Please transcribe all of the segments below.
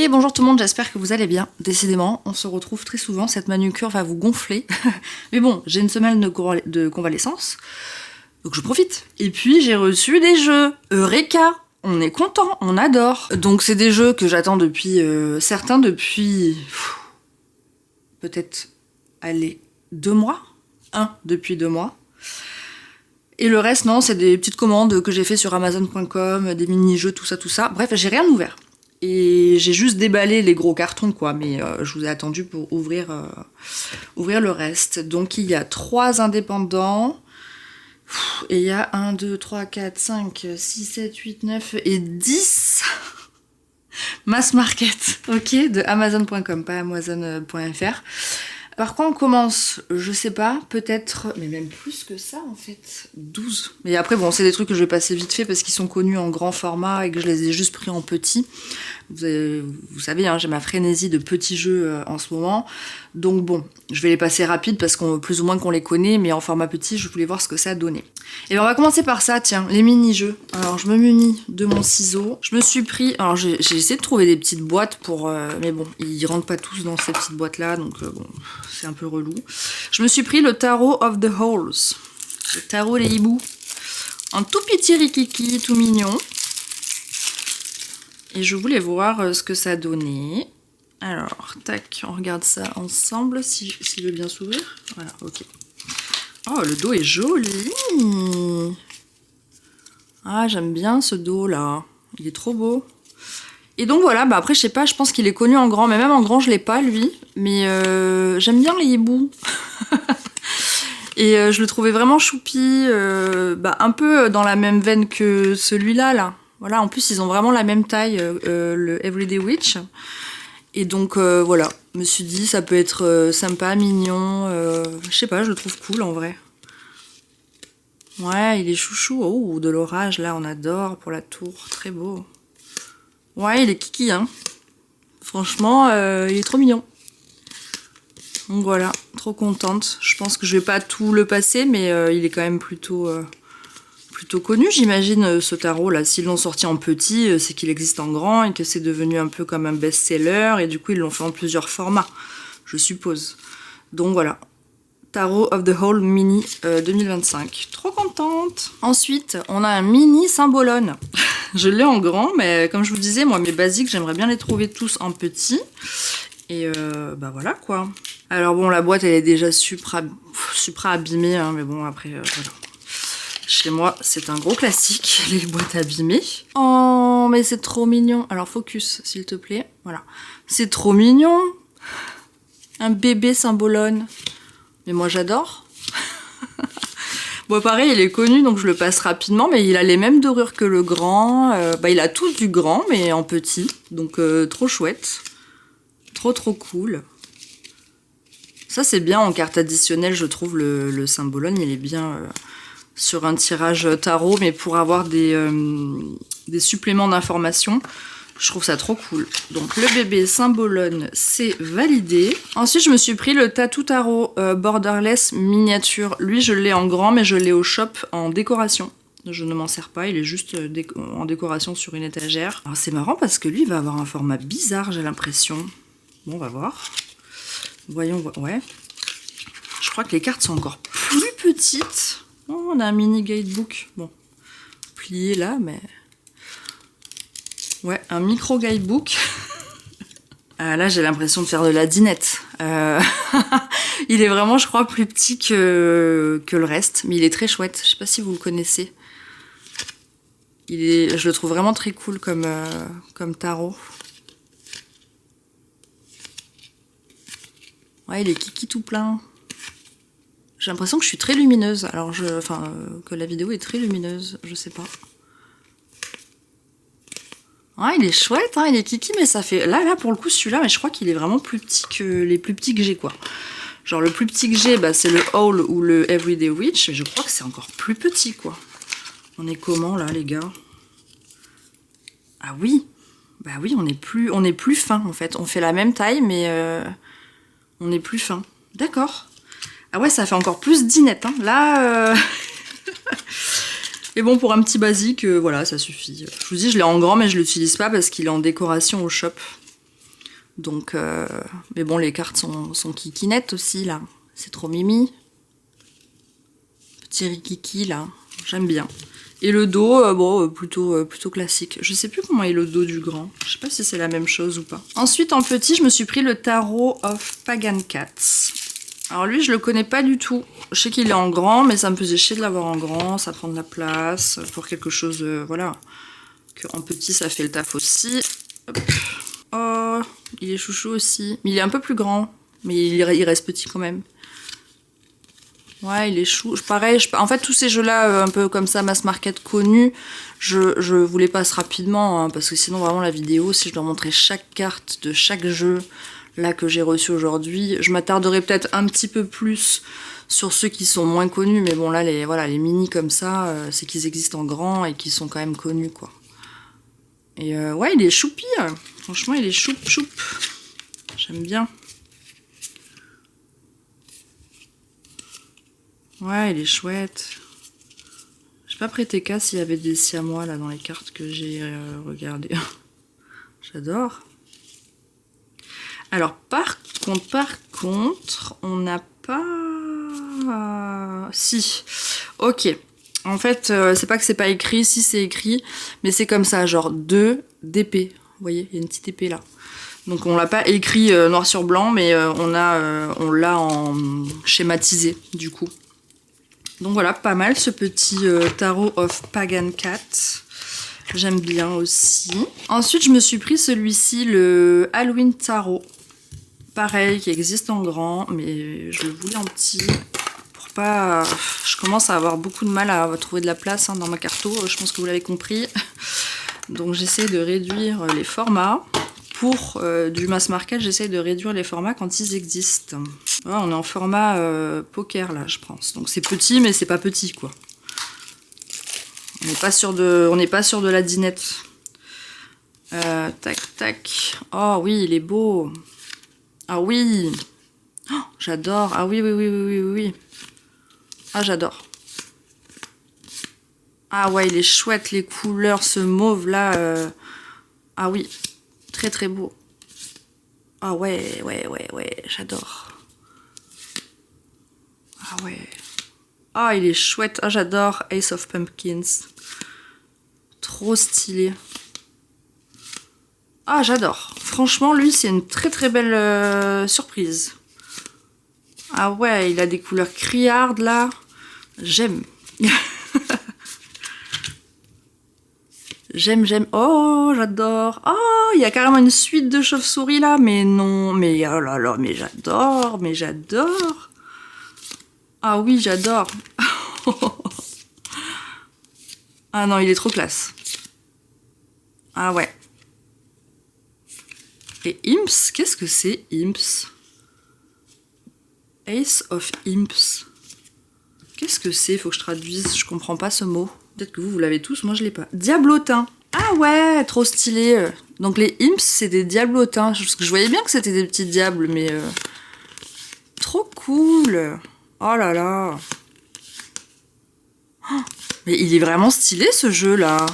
Et bonjour tout le monde, j'espère que vous allez bien. Décidément, on se retrouve très souvent, cette manucure va vous gonfler. Mais bon, j'ai une semaine de convalescence, donc je profite. Et puis j'ai reçu des jeux. Eureka! On est content, on adore. Donc c'est des jeux que j'attends depuis... certains depuis... peut-être... allez, 2 mois. Un depuis 2 mois. Et le reste, non, c'est des petites commandes que j'ai fait sur Amazon.com, des mini-jeux, tout ça. Bref, j'ai rien ouvert. Et j'ai juste déballé les gros cartons, quoi. Mais je vous ai attendu pour ouvrir le reste. Donc, il y a 3 indépendants. Et il y a 1, 2, 3, 4, 5, 6, 7, 8, 9 et 10 mass market, ok, de Amazon.com, pas Amazon.fr. Par quoi on commence? Je sais pas, peut-être, mais même plus que ça en fait, 12. Mais après bon, c'est des trucs que je vais passer vite fait parce qu'ils sont connus en grand format et que je les ai juste pris en petit. Vous savez, hein, j'ai ma frénésie de petits jeux en ce moment. Donc bon, je vais les passer rapide parce qu'on plus ou moins qu'on les connaît, mais en format petit, je voulais voir ce que ça donnait. Et ben on va commencer par ça, tiens, les mini-jeux. Alors je me munis de mon ciseau. Je me suis pris... Alors j'ai essayé de trouver des petites boîtes pour... mais bon, ils rentrent pas tous dans ces petites boîtes-là, donc bon, c'est un peu relou. Je me suis pris le Tarot of the Holes. Le tarot des hiboux. Un tout petit rikiki, tout mignon. Et je voulais voir ce que ça donnait. Alors, tac, on regarde ça ensemble, s'il veut bien s'ouvrir. Voilà, ok. Oh, le dos est joli. Ah, j'aime bien ce dos-là. Il est trop beau. Et donc voilà, bah après, je sais pas, je pense qu'il est connu en grand. Mais même en grand, je l'ai pas, lui. Mais j'aime bien les hiboux. Et je le trouvais vraiment choupi. Un peu dans la même veine que celui-là, là. Voilà, en plus, ils ont vraiment la même taille, le Everyday Witch. Et donc, voilà, je me suis dit, ça peut être sympa, mignon. Je sais pas, je le trouve cool, en vrai. Ouais, il est chouchou. Oh, de l'orage, là, on adore pour la tour. Très beau. Ouais, il est kiki, hein. Franchement, il est trop mignon. Donc voilà, trop contente. Je pense que je vais pas tout le passer, mais il est quand même plutôt connu, j'imagine, ce tarot-là. S'ils l'ont sorti en petit, c'est qu'il existe en grand et que c'est devenu un peu comme un best-seller. Et du coup, ils l'ont fait en plusieurs formats, je suppose. Donc voilà. Tarot of the Hole Mini 2025. Trop contente. Ensuite, on a un mini Symbolone. Je l'ai en grand, mais comme je vous disais, moi, mes basiques, j'aimerais bien les trouver tous en petit. Et bah voilà, quoi. Alors bon, la boîte, elle est déjà supra abîmée, hein, mais bon, après, voilà. Chez moi, c'est un gros classique, les boîtes abîmées. Oh, mais c'est trop mignon. Alors, focus, s'il te plaît. Voilà. C'est trop mignon. Un bébé Symbolone. Mais moi, j'adore. Bon, pareil, il est connu, donc je le passe rapidement, mais il a les mêmes dorures que le grand. Il a tout du grand, mais en petit. Donc, trop chouette. Trop cool. Ça, c'est bien en carte additionnelle, je trouve, le Symbolone, il est bien... sur un tirage tarot, mais pour avoir des suppléments d'informations. Je trouve ça trop cool. Donc le bébé Symbolone, c'est validé. Ensuite, je me suis pris le Tattoo Tarot Borderless miniature. Lui, je l'ai en grand, mais je l'ai au shop en décoration. Je ne m'en sers pas, il est juste en décoration sur une étagère. Alors c'est marrant parce que lui, il va avoir un format bizarre, j'ai l'impression. Bon, on va voir. Voyons, ouais. Je crois que les cartes sont encore plus petites. Oh, on a un mini guidebook. Bon, plié là, mais... Ouais, un micro guidebook. Là, j'ai l'impression de faire de la dinette. Il est vraiment, je crois, plus petit que le reste. Mais il est très chouette. Je sais pas si vous le connaissez. Je le trouve vraiment très cool comme tarot. Ouais, il est kiki tout plein. J'ai l'impression que je suis très lumineuse. Alors, que la vidéo est très lumineuse. Je sais pas. Ouais, il est chouette, hein, il est kiki, mais ça fait... Là, pour le coup, celui-là, mais je crois qu'il est vraiment plus petit que les plus petits que j'ai, quoi. Genre, le plus petit que j'ai, bah, c'est le Haul ou le Everyday Witch, mais je crois que c'est encore plus petit, quoi. On est comment, là, les gars? Ah oui. Bah oui, on est plus fin, en fait. On fait la même taille, mais on est plus fin. D'accord. Ah ouais, ça fait encore plus dinette, hein. Là... Et bon, pour un petit basique, voilà, ça suffit. Je vous dis, je l'ai en grand, mais je l'utilise pas parce qu'il est en décoration au shop. Donc, mais bon, les cartes sont kikinettes aussi, là. C'est trop mimi. Petit rikiki, là. J'aime bien. Et le dos, bon, plutôt classique. Je sais plus comment est le dos du grand. Je sais pas si c'est la même chose ou pas. Ensuite, en petit, je me suis pris le Tarot of Pagan Cats. Alors lui, je le connais pas du tout. Je sais qu'il est en grand, mais ça me faisait chier de l'avoir en grand. Ça prend de la place pour quelque chose, voilà. Que en petit, ça fait le taf aussi. Hop. Oh, il est chouchou aussi. Mais il est un peu plus grand. Mais il reste petit quand même. Ouais, il est chou. Pareil, en fait, tous ces jeux-là, un peu comme ça, mass market connus, je vous les passe rapidement, hein, parce que sinon, vraiment, la vidéo, si je dois montrer chaque carte de chaque jeu, là, que j'ai reçu aujourd'hui, je m'attarderai peut-être un petit peu plus sur ceux qui sont moins connus, mais bon, là, voilà, les mini comme ça, c'est qu'ils existent en grand et qu'ils sont quand même connus, quoi. Et ouais, il est choupi, hein. Franchement, il est choup. J'aime bien. Ouais, il est chouette. J'ai pas prêté cas s'il y avait des siamois là dans les cartes que j'ai regardées. J'adore. Alors par contre, on n'a pas... Si. Ok. En fait, c'est pas que c'est pas écrit, si c'est écrit, mais c'est comme ça, genre 2 d'épée. Vous voyez, il y a une petite épée là. Donc on l'a pas écrit noir sur blanc, mais on l'a en schématisé du coup. Donc voilà, pas mal ce petit Tarot of Pagan Cat. J'aime bien aussi. Ensuite, je me suis pris celui-ci, le Halloween Tarot. Pareil, qui existe en grand, mais je le voulais en petit. Pour pas... Je commence à avoir beaucoup de mal à trouver de la place, hein, dans ma carto, je pense que vous l'avez compris. Donc j'essaie de réduire les formats. Pour du mass market, j'essaie de réduire les formats quand ils existent. Voilà, on est en format poker là, je pense. Donc c'est petit, mais c'est pas petit quoi. On n'est pas sur de la dinette. Tac. Oh oui, il est beau. Ah oui. Oh, j'adore. Ah oui. Ah j'adore. Ah ouais, il est chouette les couleurs, ce mauve là. Ah oui. Très beau. Ah ouais, j'adore. Ah ouais. Ah, il est chouette. Ah, j'adore Ace of Pumpkins. Trop stylé. Ah, j'adore. Franchement, lui, c'est une très belle surprise. Ah ouais, il a des couleurs criardes, là. J'aime. J'aime. Oh, j'adore. Oh, il y a carrément une suite de chauves-souris là. Mais non, mais oh là là, mais j'adore. Ah oui, j'adore. Ah non, il est trop classe. Ah ouais. Et Imps, qu'est-ce que c'est Imps? Ace of Imps. Qu'est-ce que c'est? Faut que je traduise, je comprends pas ce mot. Peut-être que vous l'avez tous, moi je l'ai pas. Diablotin. Ah ouais, trop stylé. Donc les imps, c'est des diablotins. Parce que je voyais bien que c'était des petits diables, mais... Trop cool. Oh là là. Oh, mais il est vraiment stylé ce jeu-là.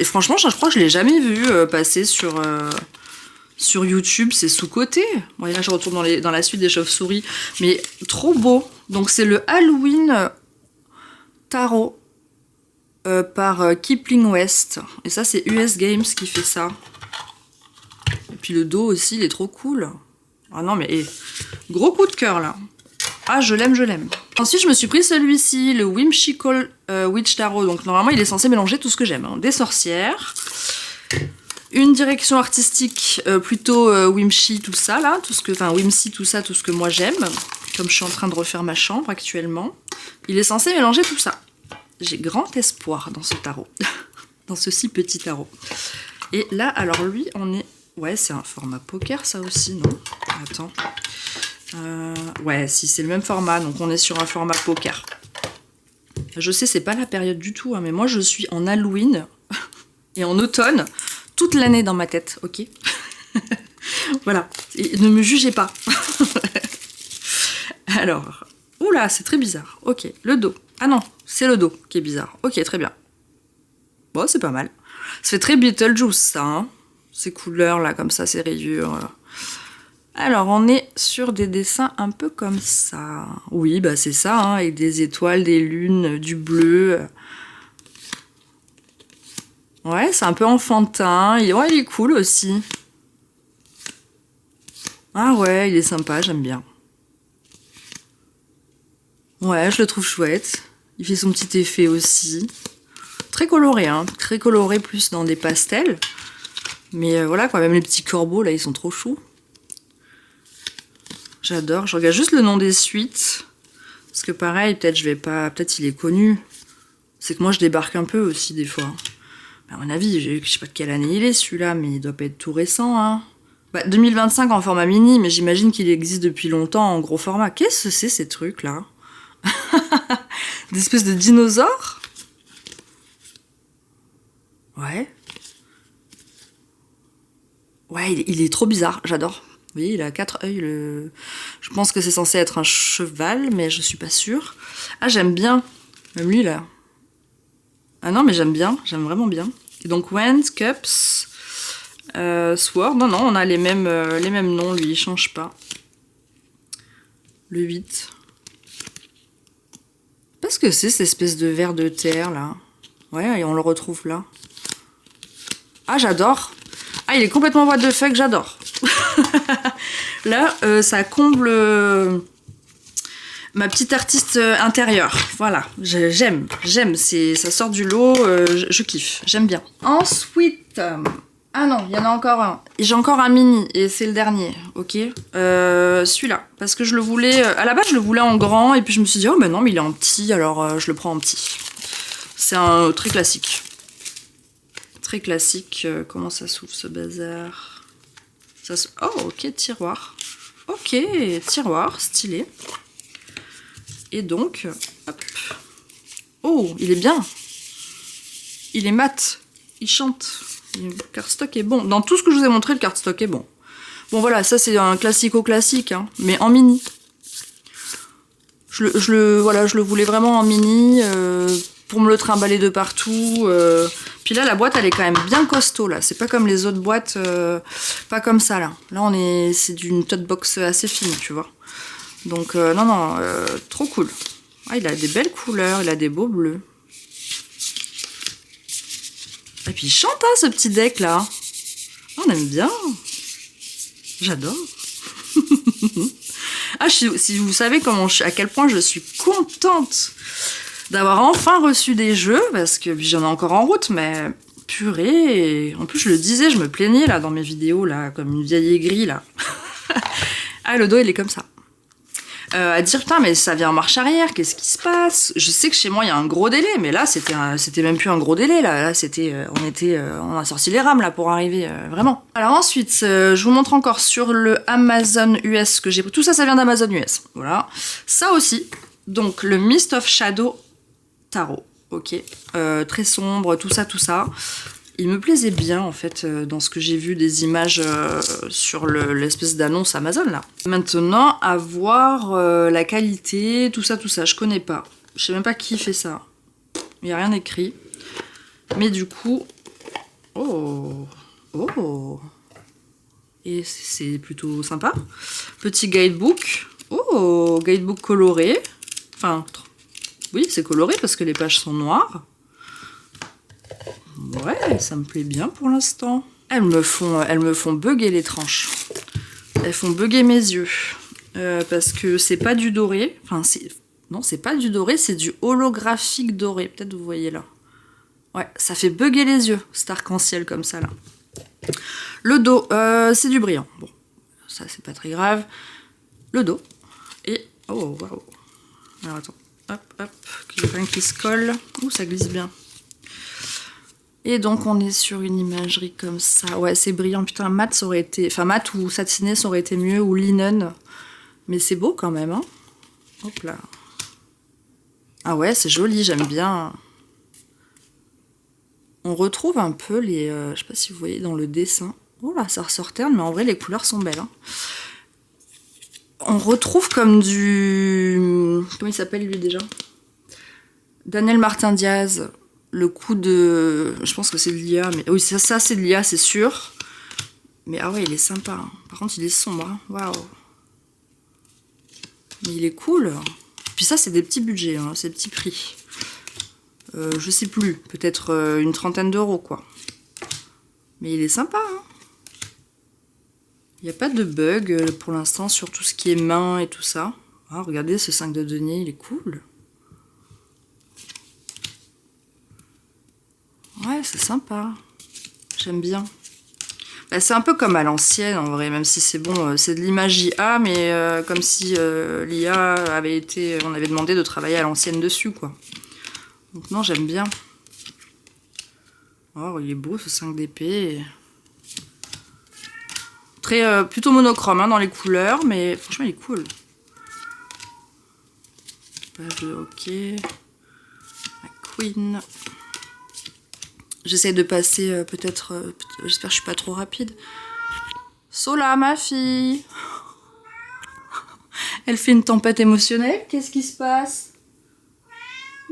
Franchement, je crois que je l'ai jamais vu passer sur YouTube. C'est sous-côté. Bon, et là, je retourne dans la suite des chauves-souris. Mais trop beau. Donc c'est le Halloween Tarot. Par Kipling West. Et ça, c'est US Games qui fait ça. Et puis le dos aussi, il est trop cool. Ah non, mais gros coup de cœur, là. Ah, je l'aime. Ensuite, je me suis pris celui-ci, le Whimsical Witch Tarot. Donc, normalement, il est censé mélanger tout ce que j'aime. Hein. Des sorcières, une direction artistique plutôt whimsy, tout ça, là. Whimsy, tout ça, tout ce que moi j'aime. Comme je suis en train de refaire ma chambre actuellement. Il est censé mélanger tout ça. J'ai grand espoir dans ce tarot. Dans ce si petit tarot. Et là, alors lui, on est... Ouais, c'est un format poker, ça aussi, non? Attends. Ouais, si, c'est le même format. Donc, on est sur un format poker. Je sais, c'est pas la période du tout, hein, mais moi, je suis en Halloween et en automne toute l'année dans ma tête, ok? Voilà. Et ne me jugez pas. Alors... Oula, c'est très bizarre. Ok, le dos. Ah non, c'est le dos qui est bizarre. Ok, très bien. Bon, c'est pas mal. Ça fait très Beetlejuice, ça. Hein, ces couleurs, là, comme ça, ces rayures. Alors, on est sur des dessins un peu comme ça. Oui, bah c'est ça, hein, avec des étoiles, des lunes, du bleu. Ouais, c'est un peu enfantin. Ouais, il est cool aussi. Ah ouais, il est sympa, j'aime bien. Ouais, je le trouve chouette. Il fait son petit effet aussi. Très coloré, hein. Très coloré, plus dans des pastels. Mais voilà, quoi, même les petits corbeaux, là, ils sont trop choux. J'adore. Je regarde juste le nom des suites. Parce que pareil, peut-être je vais pas... Peut-être il est connu. C'est que moi, je débarque un peu aussi, des fois. À mon avis, je sais pas de quelle année il est, celui-là, mais il doit pas être tout récent, hein. Bah, 2025 en format mini, mais j'imagine qu'il existe depuis longtemps en gros format. Qu'est-ce que c'est, ces trucs-là? Des espèces de dinosaures? Ouais. Ouais, il est trop bizarre, j'adore. Vous voyez, il a 4 œils. Je pense que c'est censé être un cheval, mais je suis pas sûre. Ah, j'aime bien. Même lui, là. Ah non, mais j'aime vraiment bien. Et donc, Wand, Cups, Sword. Non, on a les mêmes noms, lui, il change pas. Le 8. Qu'est-ce que c'est, cette espèce de ver de terre, là? Ouais, et on le retrouve là. Ah, j'adore. Ah, il est complètement what the fuck, j'adore. Là, ça comble ma petite artiste intérieure. Voilà, j'aime, ça sort du lot, je kiffe, j'aime bien. Ensuite, ah non, il y en a encore un. J'ai encore un mini, et c'est le dernier, ok. Celui-là, parce que je le voulais, à la base je le voulais en grand, et puis je me suis dit, oh ben non, mais il est en petit, alors je le prends en petit. C'est un très classique. Très classique. Comment ça s'ouvre ce bazar? Oh, ok, tiroir. Ok, tiroir, stylé. Et donc, hop. Oh, il est bien. Il est mat. Il chante. Le cardstock est bon. Dans tout ce que je vous ai montré, le cardstock est bon. Bon, voilà, ça c'est un classico-classique, hein, mais en mini. Voilà, je le voulais vraiment en mini. Pour me le trimballer de partout. Puis là, la boîte, elle est quand même bien costaud, là. C'est pas comme les autres boîtes, pas comme ça, là. Là, c'est d'une tote box assez fine, tu vois. Donc, non, trop cool. Ah, il a des belles couleurs, il a des beaux bleus. Et puis, il chante, hein, ce petit deck, là. On aime bien. J'adore. Ah, si vous savez à quel point je suis contente d'avoir enfin reçu des jeux, parce que j'en ai encore en route, mais purée. En plus, je le disais, je me plaignais là dans mes vidéos, là, comme une vieille aigrie, là. Ah, le dos, il est comme ça. À dire, putain, mais ça vient en marche arrière, qu'est-ce qui se passe? Je sais que chez moi, il y a un gros délai, mais là, c'était même plus un gros délai, là. Là, on a sorti les rames, là, pour arriver, vraiment. Alors ensuite, je vous montre encore sur le Amazon US que j'ai pris. Tout ça, ça vient d'Amazon US. Voilà. Ça aussi. Donc, le Mist of Shadow Tarot, ok, très sombre, tout ça. Il me plaisait bien en fait dans ce que j'ai vu des images sur l'espèce d'annonce Amazon là. Maintenant, à voir la qualité, tout ça, je connais pas. Je sais même pas qui fait ça. Il n'y a rien écrit. Mais du coup, oh, et c'est plutôt sympa. Petit guidebook, guidebook coloré. Enfin, oui, c'est coloré parce que les pages sont noires. Ouais, ça me plaît bien pour l'instant. Elles me font bugger les tranches. Elles font bugger mes yeux. Parce que c'est pas du doré. Enfin, non, c'est pas du doré, c'est du holographique doré. Peut-être vous voyez là. Ouais, ça fait bugger les yeux, cet arc-en-ciel comme ça là. Le dos, c'est du brillant. Bon, ça c'est pas très grave. Le dos. Et, oh, waouh. Alors attends. Hop, il y a rien qui se colle. Ouh, ça glisse bien. Et donc, on est sur une imagerie comme ça. Ouais, c'est brillant. Putain, mat, ça aurait été... Enfin, mat ou satiné, ça aurait été mieux. Ou linen. Mais c'est beau quand même, hein. Hop là. Ah ouais, c'est joli, j'aime bien. On retrouve un peu les... je sais pas si vous voyez dans le dessin. Oh là, ça ressort terne, mais en vrai, les couleurs sont belles, hein. On retrouve comme du... Comment il s'appelle, lui, déjà? Daniel Martin Diaz. Le coup de... Je pense que c'est de l'IA, mais... Oui, ça c'est de l'IA, c'est sûr. Mais ah ouais, il est sympa. Hein. Par contre, il est sombre. Hein. Waouh. Mais il est cool. Puis ça, c'est des petits budgets, hein, c'est des petits prix. Je sais plus, peut-être une trentaine d'euros, quoi. Mais il est sympa, hein. Il n'y a pas de bug pour l'instant sur tout ce qui est main et tout ça. Ah, regardez, ce 5 de denier, il est cool. Ouais, c'est sympa. J'aime bien. Bah, c'est un peu comme à l'ancienne, en vrai, même si c'est bon, c'est de l'image IA, mais comme si l'IA avait été... On avait demandé de travailler à l'ancienne dessus, quoi. Donc non, j'aime bien. Oh, il est beau, ce 5 d'épée. Très, plutôt monochrome hein, dans les couleurs, mais franchement, il est cool. Page de hockey. La Queen. J'essaie de passer peut-être... J'espère que je suis pas trop rapide. Sola, ma fille. Elle fait une tempête émotionnelle. Qu'est-ce qui se passe?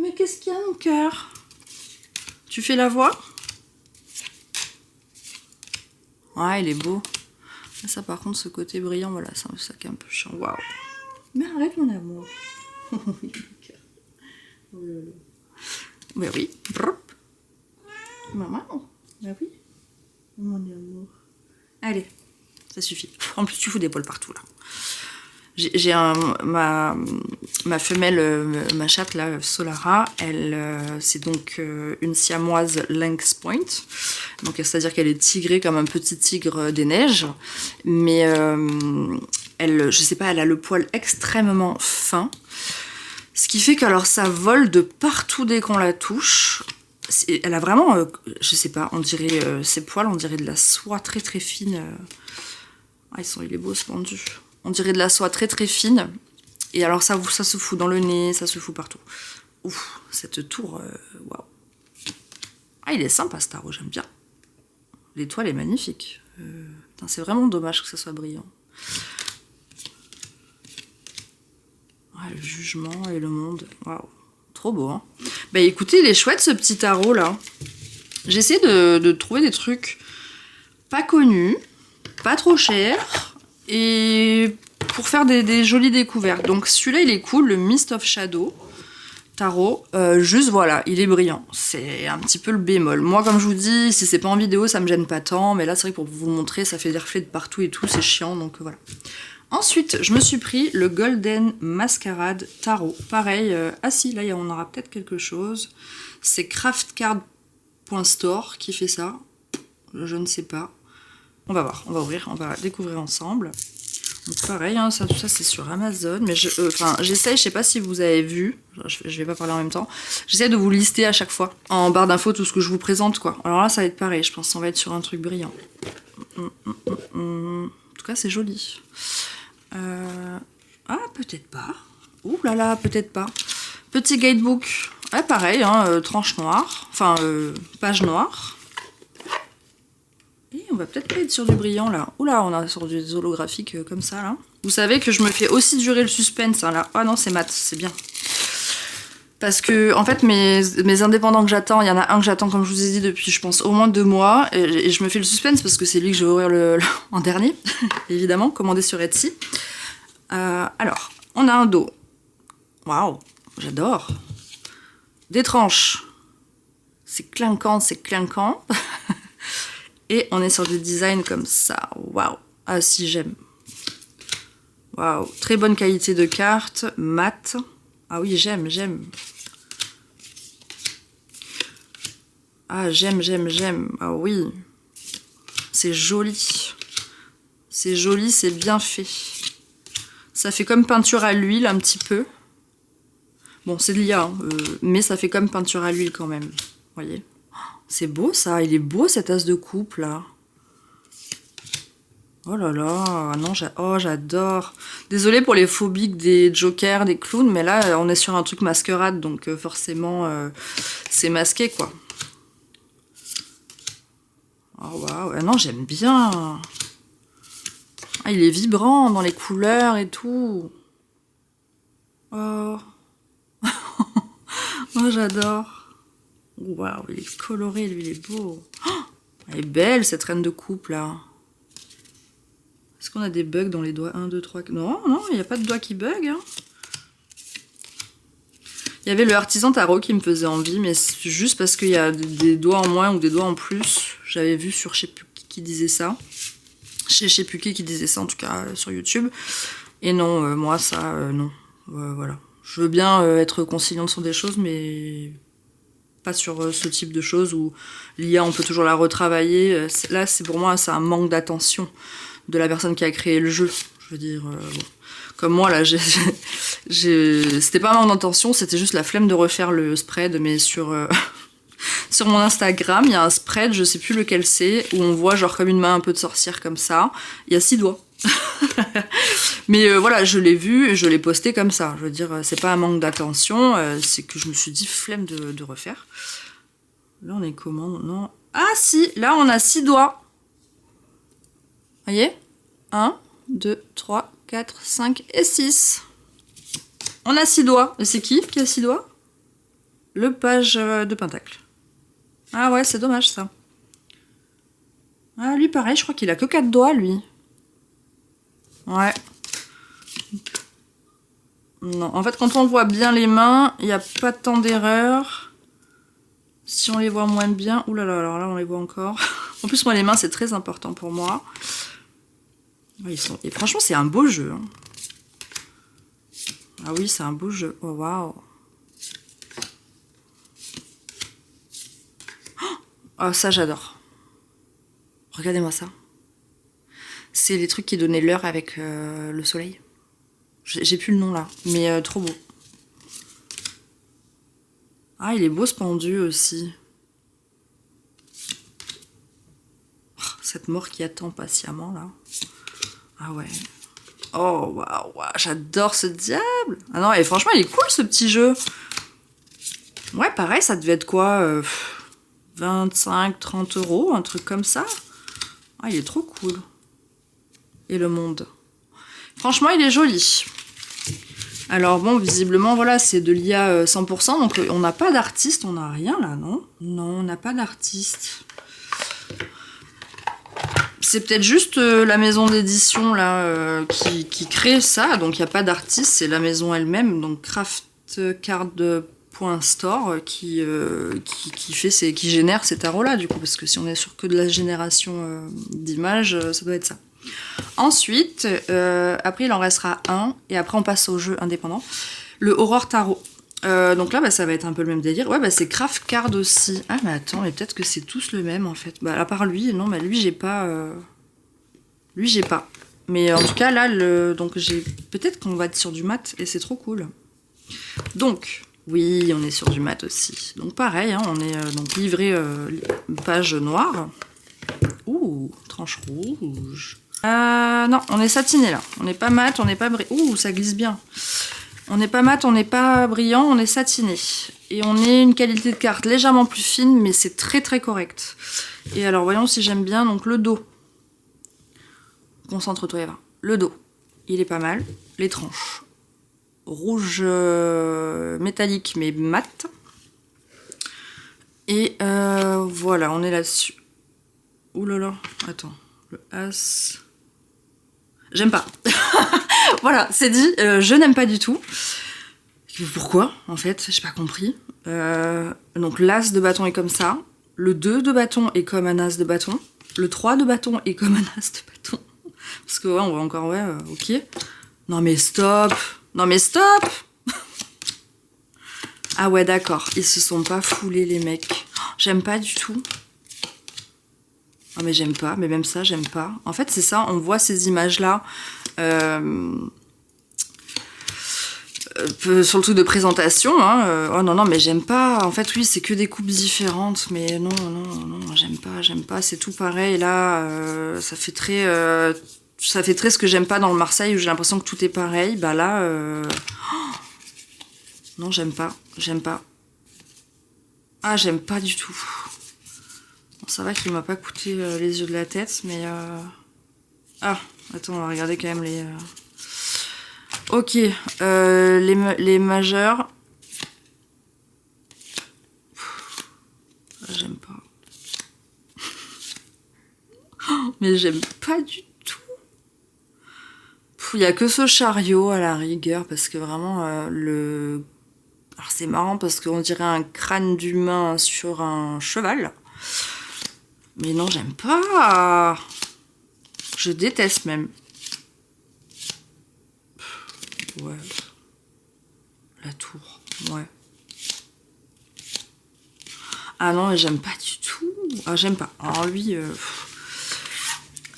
Mais qu'est-ce qu'il y a, mon cœur? Tu fais la voix? Ouais, il est beau. Ça, par contre, ce côté brillant, voilà, c'est un sac un peu chiant. Waouh. Mais arrête, mon amour. Mais oui. Maman. Bah oui. Mon amour. Allez, ça suffit. En plus, tu fous des poils partout, là. J'ai ma femelle, ma chatte là, Solara, elle c'est donc une siamoise Lynx Point, donc c'est-à-dire qu'elle est tigrée comme un petit tigre des neiges, mais elle, je sais pas, elle a le poil extrêmement fin, ce qui fait que alors ça vole de partout dès qu'on la touche. Elle a vraiment, je sais pas, on dirait ses poils, on dirait de la soie très très fine. Ah, il est beau ce pendu. On dirait de la soie très très fine. Et alors ça se fout dans le nez, ça se fout partout. Ouf, cette tour, waouh. Ah, il est sympa ce tarot, j'aime bien. L'étoile est magnifique. C'est vraiment dommage que ça soit brillant. Ah, le jugement et le monde, waouh. Trop beau, hein. Bah écoutez, il est chouette ce petit tarot là. J'essaie de trouver des trucs pas connus, pas trop chers. Et pour faire des jolies découvertes. Donc celui-là, il est cool, le Mist of Shadow tarot. Juste, voilà, il est brillant. C'est un petit peu le bémol. Moi, comme je vous dis, si c'est pas en vidéo, ça me gêne pas tant. Mais là, c'est vrai que pour vous le montrer, ça fait des reflets de partout et tout. C'est chiant, donc voilà. Ensuite, je me suis pris le Golden Masquerade tarot. Pareil, ah si, là, on aura peut-être quelque chose. C'est craftcard.store qui fait ça. Je ne sais pas. On va voir, on va ouvrir, on va découvrir ensemble. Donc pareil, hein, tout ça c'est sur Amazon, mais j'essaye, je sais pas si vous avez vu, je vais pas parler en même temps, j'essaie de vous lister à chaque fois, en barre d'infos, tout ce que je vous présente, quoi. Alors là, ça va être pareil, je pense qu'on va être sur un truc brillant. En tout cas, c'est joli. Ah, peut-être pas. Ouh là là, peut-être pas. Petit guidebook, ouais, pareil, hein, tranche noire, enfin, page noire. Et on va peut-être pas être sur du brillant là. Oula, on est sur des holographiques comme ça là. Vous savez que je me fais aussi durer le suspense hein, là. Ah non, c'est mat, c'est bien. Parce que en fait mes indépendants que j'attends, il y en a un que j'attends comme je vous ai dit depuis je pense au moins 2 mois. Et je me fais le suspense parce que c'est lui que je vais ouvrir en dernier, évidemment, commandé sur Etsy. Alors, on a un dos. Waouh, j'adore. Des tranches. C'est clinquant, c'est clinquant. Et on est sur des designs comme ça. Waouh. Ah si, j'aime. Waouh. Très bonne qualité de carte. Mat. Ah oui, j'aime. Ah, j'aime. Ah oui. C'est joli. C'est joli, c'est bien fait. Ça fait comme peinture à l'huile un petit peu. Bon, c'est de l'IA, hein, mais ça fait comme peinture à l'huile quand même. Vous voyez ? C'est beau ça, il est beau cet as de coupe là. Oh là là, non, j'adore. Désolée pour les phobiques des jokers, des clowns, mais là on est sur un truc masquerade, donc forcément c'est masqué quoi. Oh waouh, ah, non j'aime bien. Ah, il est vibrant dans les couleurs et tout. Oh, oh j'adore. Waouh, il est coloré, lui, il est beau. Oh, elle est belle, cette reine de coupe, là. Est-ce qu'on a des bugs dans les doigts? 1, 2, 3... Non, non, il n'y a pas de doigts qui bug. Hein. Il y avait le artisan tarot qui me faisait envie, mais c'est juste parce qu'il y a des doigts en moins ou des doigts en plus. J'avais vu sur je sais plus qui disait ça. Je sais plus qui disait ça, en tout cas sur YouTube. Et non, moi, ça, non. Voilà. Je veux bien être conciliante sur des choses, mais pas sur ce type de choses où l'IA, on peut toujours la retravailler. Là, c'est pour moi, c'est un manque d'attention de la personne qui a créé le jeu. Je veux dire, bon. Comme moi, là, c'était pas un manque d'intention, c'était juste la flemme de refaire le spread, mais sur mon Instagram, il y a un spread, je sais plus lequel c'est, où on voit genre comme une main un peu de sorcière comme ça. Il y a 6 doigts. Mais voilà, je l'ai vu et je l'ai posté comme ça. Je veux dire, c'est pas un manque d'attention, c'est que je me suis dit flemme de refaire. Là, on est comment? Non. Ah si, là, on a 6 doigts. Vous voyez? 1, 2, 3, 4, 5 et 6. On a 6 doigts. Et c'est qui a 6 doigts? Le page de Pentacle. Ah ouais, c'est dommage ça. Ah, lui pareil, je crois qu'il a que 4 doigts, lui. Ouais. Non, en fait, quand on voit bien les mains, il n'y a pas tant d'erreurs. Si on les voit moins bien... Ouh là là, alors là, on les voit encore. En plus, moi, les mains, c'est très important pour moi. Ouais, et franchement, c'est un beau jeu. Hein. Ah oui, c'est un beau jeu. Oh, waouh. Oh, ça, j'adore. Regardez-moi ça. C'est les trucs qui donnaient l'heure avec le soleil. J'ai plus le nom là, mais trop beau. Ah, il est beau ce pendu aussi. Oh, cette mort qui attend patiemment là. Ah ouais. Oh waouh, wow, j'adore ce diable. Ah non, et franchement, il est cool ce petit jeu. Ouais, pareil, ça devait être quoi 25, 30 €, un truc comme ça. Ah, il est trop cool. Et le monde. Franchement, il est joli. Alors bon, visiblement, voilà, c'est de l'IA 100%, donc on n'a pas d'artiste, on n'a rien là, non? Non, on n'a pas d'artiste. C'est peut-être juste la maison d'édition là qui crée ça, donc il n'y a pas d'artiste, c'est la maison elle-même, donc craftcard.store qui génère ces tarots là, du coup, parce que si on est sur que de la génération d'images, ça doit être ça. Ensuite, après il en restera un, et après on passe au jeu indépendant. Le Aurore Tarot. Donc là, bah, ça va être un peu le même délire. Ouais, bah c'est Craft Card aussi. Ah, mais attends, mais peut-être que c'est tous le même en fait. Bah, à part lui, non, mais lui, j'ai pas. Lui, j'ai pas. Mais en tout cas, là, donc j'ai. Peut-être qu'on va être sur du mat et c'est trop cool. Donc, oui, on est sur du mat aussi. Donc pareil, hein, on est donc livré page noire. Ouh, tranche rouge. Non, on est satiné là. On n'est pas mat, on n'est pas brillant. Ouh, ça glisse bien. On n'est pas mat, on n'est pas brillant, on est satiné. Et on est une qualité de carte légèrement plus fine, mais c'est très très correct. Et alors, voyons si j'aime bien. Donc le dos. Concentre-toi, Eva. Le dos, il est pas mal. Les tranches. Rouge métallique, mais mat. Et voilà, on est là-dessus. Ouh là là, attends. Le As... J'aime pas. Voilà, c'est dit, je n'aime pas du tout. Pourquoi, en fait? J'ai pas compris. Donc l'As de bâton est comme ça. Le 2 de bâton est comme un As de bâton. Le 3 de bâton est comme un As de bâton. Parce que ouais, on va encore, ouais, ok. Non mais stop. Non mais stop. Ah ouais, d'accord. Ils se sont pas foulés, les mecs. J'aime pas du tout. Ah mais j'aime pas, mais même ça j'aime pas. En fait c'est ça, on voit ces images là sur le truc de présentation. Hein, oh non non mais j'aime pas. En fait oui c'est que des coupes différentes, mais non non non j'aime pas. C'est tout pareil là. Ça fait très ce que j'aime pas dans le Marseille où j'ai l'impression que tout est pareil. Bah là non j'aime pas. Ah j'aime pas du tout. Ça va qu'il m'a pas coûté les yeux de la tête, mais... Ah, attends, on va regarder quand même les... Ok, les majeurs. J'aime pas. Mais j'aime pas du tout. Il y a que ce chariot à la rigueur, parce que vraiment, le... Alors c'est marrant, parce qu'on dirait un crâne d'humain sur un cheval. Mais non, j'aime pas. Je déteste même. Ouais. La tour, ouais. Ah non, j'aime pas du tout. Ah, j'aime pas. Alors lui,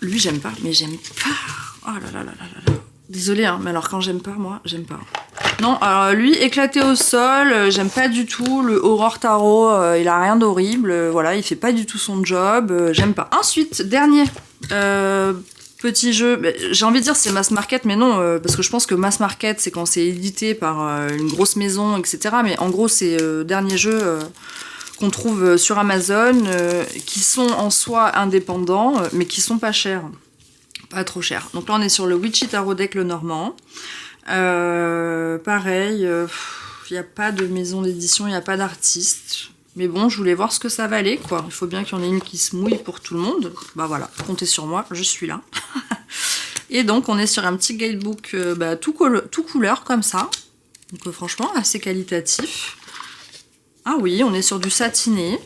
lui j'aime pas, mais j'aime pas. Oh là là là là là là. Désolée, hein, mais alors quand j'aime pas, moi, j'aime pas. Non, alors lui, éclaté au sol, j'aime pas du tout. Le Aurore Tarot, il a rien d'horrible. Voilà, il fait pas du tout son job. J'aime pas. Ensuite, dernier petit jeu. J'ai envie de dire c'est mass market, mais non, parce que je pense que mass market, c'est quand c'est édité par une grosse maison, etc. Mais en gros, c'est dernier jeu qu'on trouve sur Amazon, qui sont en soi indépendants, mais qui sont pas chers. Pas trop chers. Donc là, on est sur le Witchy Tarot Deck le Normand. Pareil, il n'y a pas de maison d'édition, il n'y a pas d'artiste. Mais bon, je voulais voir ce que ça valait, quoi. Il faut bien qu'il y en ait une qui se mouille pour tout le monde. Bah voilà, comptez sur moi, je suis là. Et donc, on est sur un petit guidebook tout couleur, comme ça. Donc franchement, assez qualitatif. Ah oui, on est sur du satiné.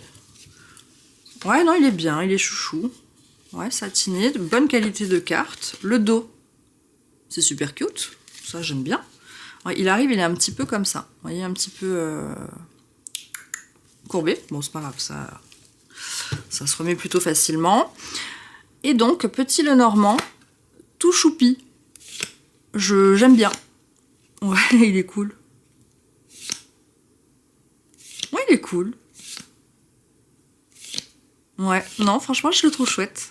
Ouais, non, il est bien, il est chouchou. Ouais, satiné, de bonne qualité de carte. Le dos, c'est super cute. Ça, j'aime bien. Ouais, il arrive, il est un petit peu comme ça. Vous voyez, un petit peu courbé. Bon, c'est pas grave, ça se remet plutôt facilement. Et donc, petit Lenormand, tout choupi. J'aime bien. Ouais, il est cool. Ouais, il est cool. Ouais, non, franchement, je le trouve chouette.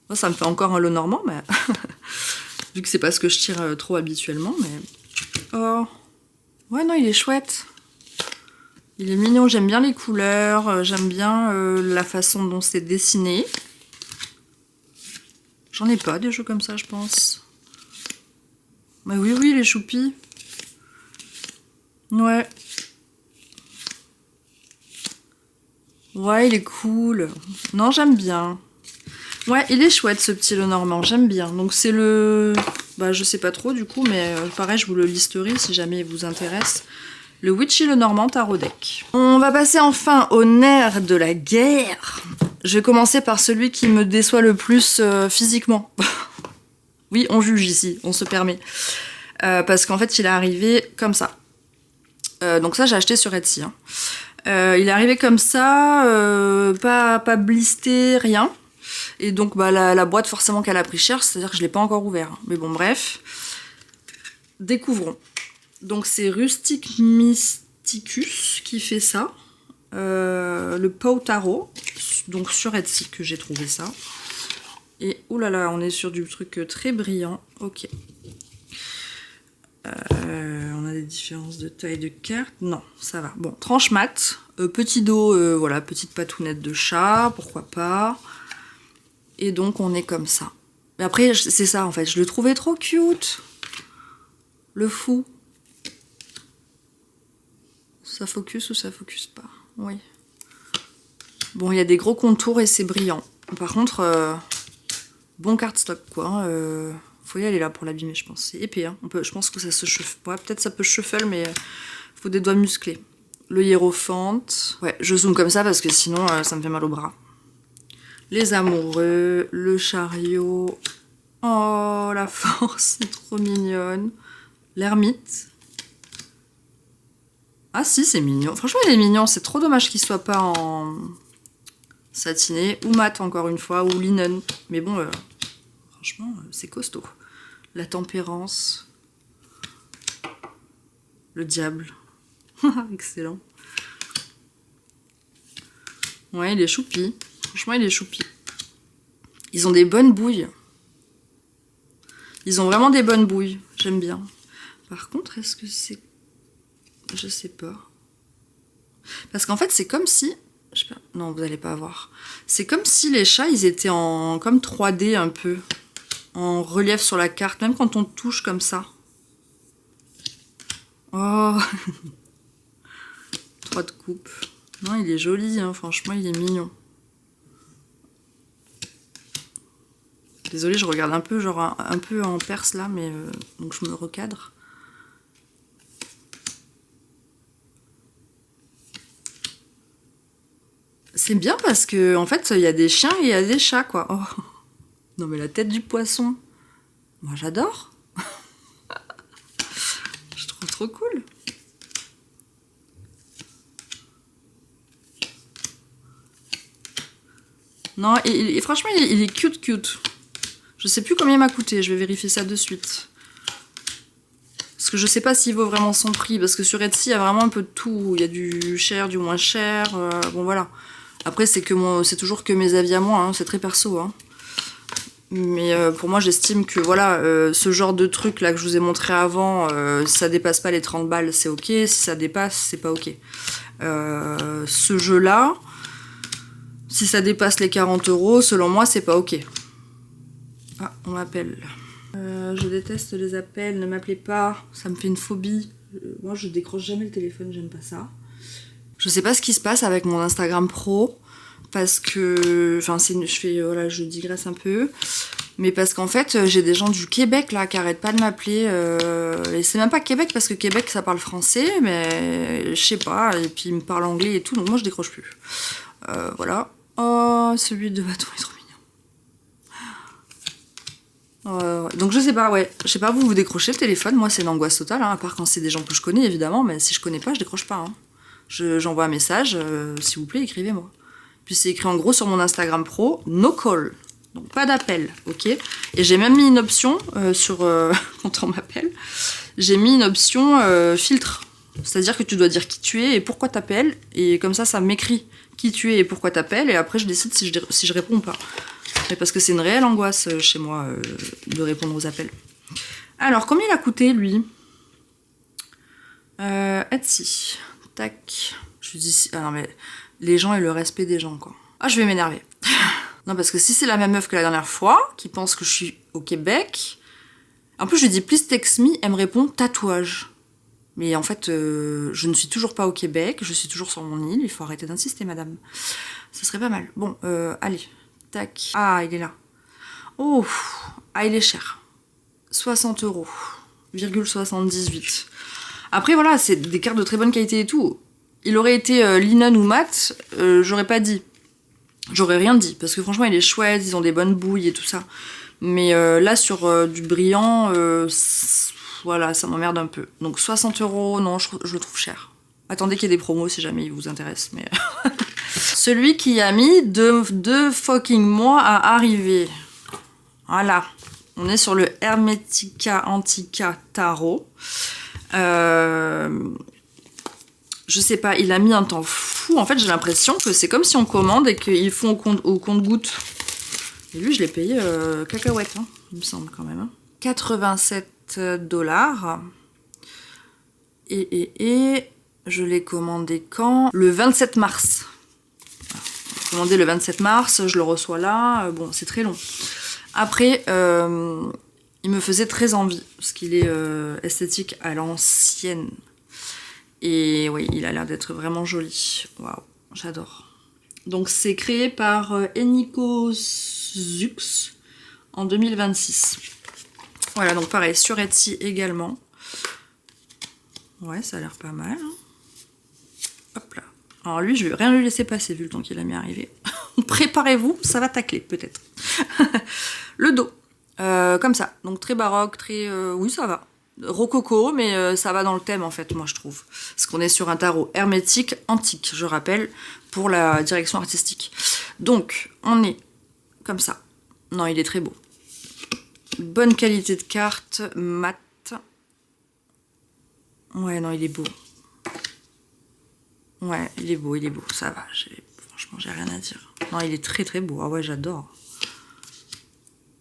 Moi, ça me fait encore un Lenormand, mais... vu que c'est pas ce que je tire trop habituellement, mais... Oh. Ouais, non, il est chouette. Il est mignon, j'aime bien les couleurs, j'aime bien la façon dont c'est dessiné. J'en ai pas des jeux comme ça, je pense. Mais oui, oui, les choupis. Ouais. Ouais, il est cool. Non, j'aime bien. Ouais, il est chouette ce petit Lenormand, j'aime bien. Donc c'est le... Bah je sais pas trop du coup, mais pareil, je vous le listerai si jamais il vous intéresse. Le Witchy Lenormand Tarot Deck. On va passer enfin au nerf de la guerre. Je vais commencer par celui qui me déçoit le plus physiquement. Oui, on juge ici, on se permet. Parce qu'en fait, il est arrivé comme ça. Donc ça, j'ai acheté sur Etsy. Hein. Il est arrivé comme ça, pas blisté, rien. Et donc bah, la boîte, forcément qu'elle a pris cher, c'est-à-dire que je ne l'ai pas encore ouvert. Hein. Mais bon, bref. Découvrons. Donc c'est Rustic Mysticus qui fait ça. Le Pau Tarot. Donc sur Etsy que j'ai trouvé ça. Et oulala, on est sur du truc très brillant. Ok. On a des différences de taille de carte. Non, ça va. Bon, tranche mat. Petit dos, voilà, petite patounette de chat, pourquoi pas. Et donc on est comme ça. Mais après, c'est ça en fait, je le trouvais trop cute. Le fou. Ça focus ou ça focus pas? Oui. Bon, il y a des gros contours et c'est brillant. Par contre, bon cardstock quoi. Hein, faut y aller là pour l'abîmer, je pense. C'est épais, hein. Je pense que ça se shuffle. Ouais, peut-être ça peut shuffle, mais faut des doigts musclés. Le hiérophante. Ouais, je zoome comme ça parce que sinon ça me fait mal au bras. Les amoureux, le chariot. Oh, la force, c'est trop mignonne. L'ermite. Ah si, c'est mignon. Franchement, il est mignon. C'est trop dommage qu'il soit pas en satiné ou mat, encore une fois, ou linen. Mais bon, franchement, c'est costaud. La tempérance. Le diable. Excellent. Ouais, il est choupi. Franchement, il est choupi. Ils ont des bonnes bouilles. Ils ont vraiment des bonnes bouilles. J'aime bien. Par contre, est-ce que c'est... Je sais pas. Parce qu'en fait, c'est comme si... Je sais pas. Non, vous allez pas voir. C'est comme si les chats, ils étaient en... comme 3D un peu. En relief sur la carte. Même quand on touche comme ça. Oh. 3 de coupe. Non, il est joli, hein. Franchement, il est mignon. Désolée, je regarde un peu, genre un peu en perse là, mais donc je me recadre. C'est bien parce que en fait, il y a des chiens et il y a des chats, quoi. Oh. Non mais la tête du poisson, moi j'adore. Je trouve trop cool. Non, et franchement, il est cute. Je sais plus combien il m'a coûté, je vais vérifier ça de suite. Parce que je sais pas s'il vaut vraiment son prix, parce que sur Etsy, il y a vraiment un peu de tout. Il y a du cher, du moins cher, bon voilà. Après, c'est toujours que mes avis à moi, hein, c'est très perso. Hein. Mais pour moi, j'estime que voilà, ce genre de truc là que je vous ai montré avant, si ça dépasse pas les 30 balles, c'est ok. Si ça dépasse, c'est pas ok. Ce jeu-là, si ça dépasse les 40 €, selon moi, c'est pas ok. Ah, on m'appelle. Je déteste les appels, ne m'appelez pas, ça me fait une phobie. Moi, je décroche jamais le téléphone, j'aime pas ça. Je sais pas ce qui se passe avec mon Instagram pro, parce que... Enfin, voilà, je digresse un peu. Mais parce qu'en fait, j'ai des gens du Québec, là, qui arrêtent pas de m'appeler. Et c'est même pas Québec, parce que Québec, ça parle français, mais je sais pas. Et puis, ils me parlent anglais et tout, donc moi, je décroche plus. Voilà. Oh, celui de bâton est trop mignon. Donc je sais pas, ouais. Je sais pas, vous décrochez le téléphone. Moi, c'est une angoisse totale, hein, à part quand c'est des gens que je connais, évidemment. Mais si je connais pas, je décroche pas. Hein. J'envoie un message, s'il vous plaît, écrivez-moi. Puis c'est écrit en gros sur mon Instagram pro, no call. Donc pas d'appel, ok. Et j'ai même mis une option quand on m'appelle, j'ai mis une option filtre. C'est-à-dire que tu dois dire qui tu es et pourquoi t'appelles. Et comme ça m'écrit qui tu es et pourquoi t'appelles. Et après, je décide si je réponds ou pas. Mais parce que c'est une réelle angoisse chez moi de répondre aux appels. Alors, combien il a coûté, lui Etsy. Tac. Je dis... Ah non, mais les gens et le respect des gens, quoi. Ah, je vais m'énerver. Non, parce que si c'est la même meuf que la dernière fois, qui pense que je suis au Québec... En plus, je lui dis « Please text me », elle me répond « Tatouage ». Mais en fait, je ne suis toujours pas au Québec, je suis toujours sur mon île, il faut arrêter d'insister, madame. Ce serait pas mal. Bon, allez. Tac. Ah, il est là. Oh, ah, il est cher. 60 €,78. Après, voilà, c'est des cartes de très bonne qualité et tout. Il aurait été linen ou mat, j'aurais pas dit. J'aurais rien dit, parce que franchement, il est chouette, ils ont des bonnes bouilles et tout ça. Mais là, sur du brillant, voilà, ça m'emmerde un peu. Donc 60 €, non, je le trouve cher. Attendez qu'il y ait des promos si jamais il vous intéresse. Mais celui qui a mis deux fucking mois à arriver. Voilà. On est sur le Hermetica Antica Tarot. Je sais pas, il a mis un temps fou. En fait, j'ai l'impression que c'est comme si on commande et qu'ils font au compte-gouttes. Et lui, je l'ai payé cacahuète, hein, il me semble quand même. Hein. 87 $. Et je l'ai commandé quand? Le 27 mars. J'ai commandé le 27 mars, je le reçois là. Bon, c'est très long. Après, il me faisait très envie, parce qu'il est esthétique à l'ancienne. Et oui, il a l'air d'être vraiment joli. Waouh, j'adore. Donc c'est créé par Eniko Zux en 2026. Voilà, donc pareil, sur Etsy également. Ouais, ça a l'air pas mal. Hein. Hop là. Alors lui, je vais rien lui laisser passer vu le temps qu'il a mis à arriver. Préparez-vous, ça va tacler peut-être. Le dos, comme ça. Donc très baroque, très... oui, ça va. Rococo, mais ça va dans le thème en fait, moi je trouve. Parce qu'on est sur un tarot hermétique antique, je rappelle, pour la direction artistique. Donc, on est comme ça. Non, il est très beau. Bonne qualité de carte, mat. Ouais, non, il est beau. Ouais, il est beau, ça va. Franchement, j'ai rien à dire. Non, il est très très beau. Ah ouais, j'adore.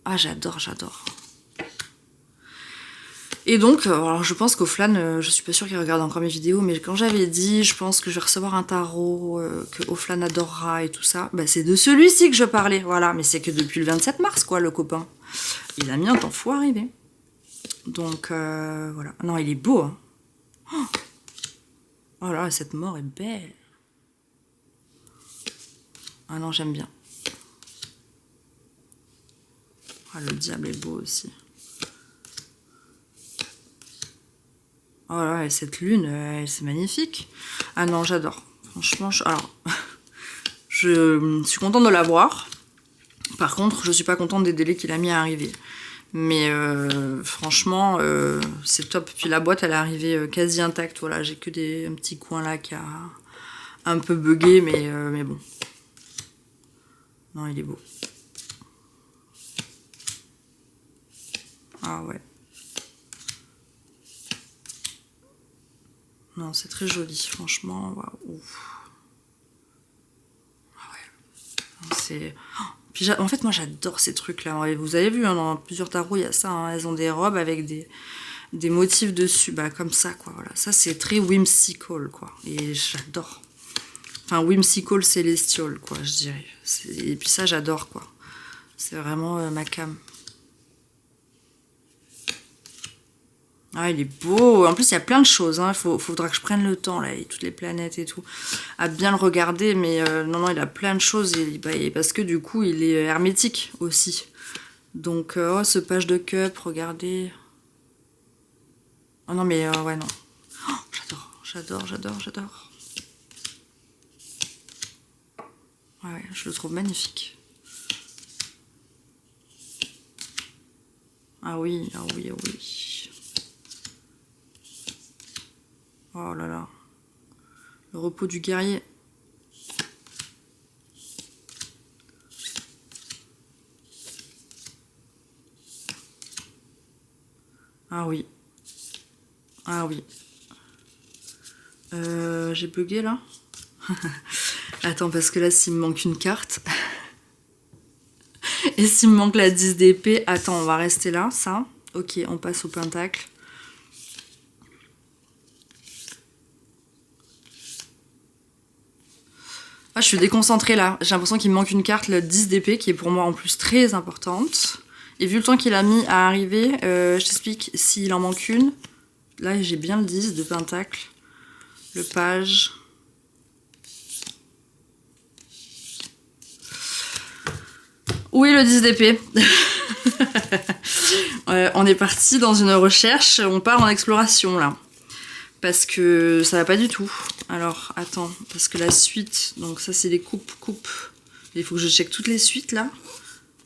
Ah, j'adore. Et donc, alors je pense qu'Oflan, je suis pas sûre qu'il regarde encore mes vidéos, mais quand j'avais dit, je pense que je vais recevoir un tarot, que Oflan adorera et tout ça, bah c'est de celui-ci que je parlais, voilà. Mais c'est que depuis le 27 mars, quoi, le copain. Il a mis un temps fou à arriver. Donc, voilà. Non, il est beau, hein. Oh là, cette mort est belle. Ah non, j'aime bien. Ah, le diable est beau aussi. Oh là, et cette lune, c'est magnifique. Ah non, j'adore. Franchement, alors, je suis contente de l'avoir. Par contre, je suis pas contente des délais qu'il a mis à arriver. Mais franchement, c'est top. Puis la boîte, elle est arrivée quasi intacte. Voilà, j'ai que un petit coin là qui a un peu bugué, mais bon. Non, il est beau. Ah ouais. Non, c'est très joli, franchement. Waouh. Ah ouais. C'est... Puis en fait, moi, j'adore ces trucs-là. Vous avez vu, hein, dans plusieurs tarots, il y a ça. Hein, elles ont des robes avec des motifs dessus. Bah, comme ça, quoi. Voilà. Ça, c'est très whimsical, quoi. Et j'adore. Enfin, whimsical celestial, quoi, je dirais. Et puis ça, j'adore, quoi. C'est vraiment ma came. Ah, il est beau. En plus, il y a plein de choses. Hein. Faudra que je prenne le temps, là, et toutes les planètes et tout, à bien le regarder. Mais non, il a plein de choses. Et parce que du coup, il est hermétique aussi. Donc, oh, ce page de cup, regardez. Oh non, mais ouais, non. Oh, j'adore. Ouais, je le trouve magnifique. Ah oui. Oh là là. Le repos du guerrier. Ah oui. J'ai bugué là. Attends, parce que là, s'il me manque une carte... Et s'il me manque la 10 d'épée... Attends, on va rester là, ça. Ok, on passe au pentacle. Ah, je suis déconcentrée là. J'ai l'impression qu'il me manque une carte, le 10 d'épée, qui est pour moi en plus très importante. Et vu le temps qu'il a mis à arriver, je t'explique s'il en manque une. Là, j'ai bien le 10 de pentacle. Le page. Oui, le 10 d'épée. On est parti dans une recherche, on part en exploration là. Parce que ça va pas du tout. Alors, attends, parce que la suite, donc ça c'est les coupes. Il faut que je check toutes les suites là.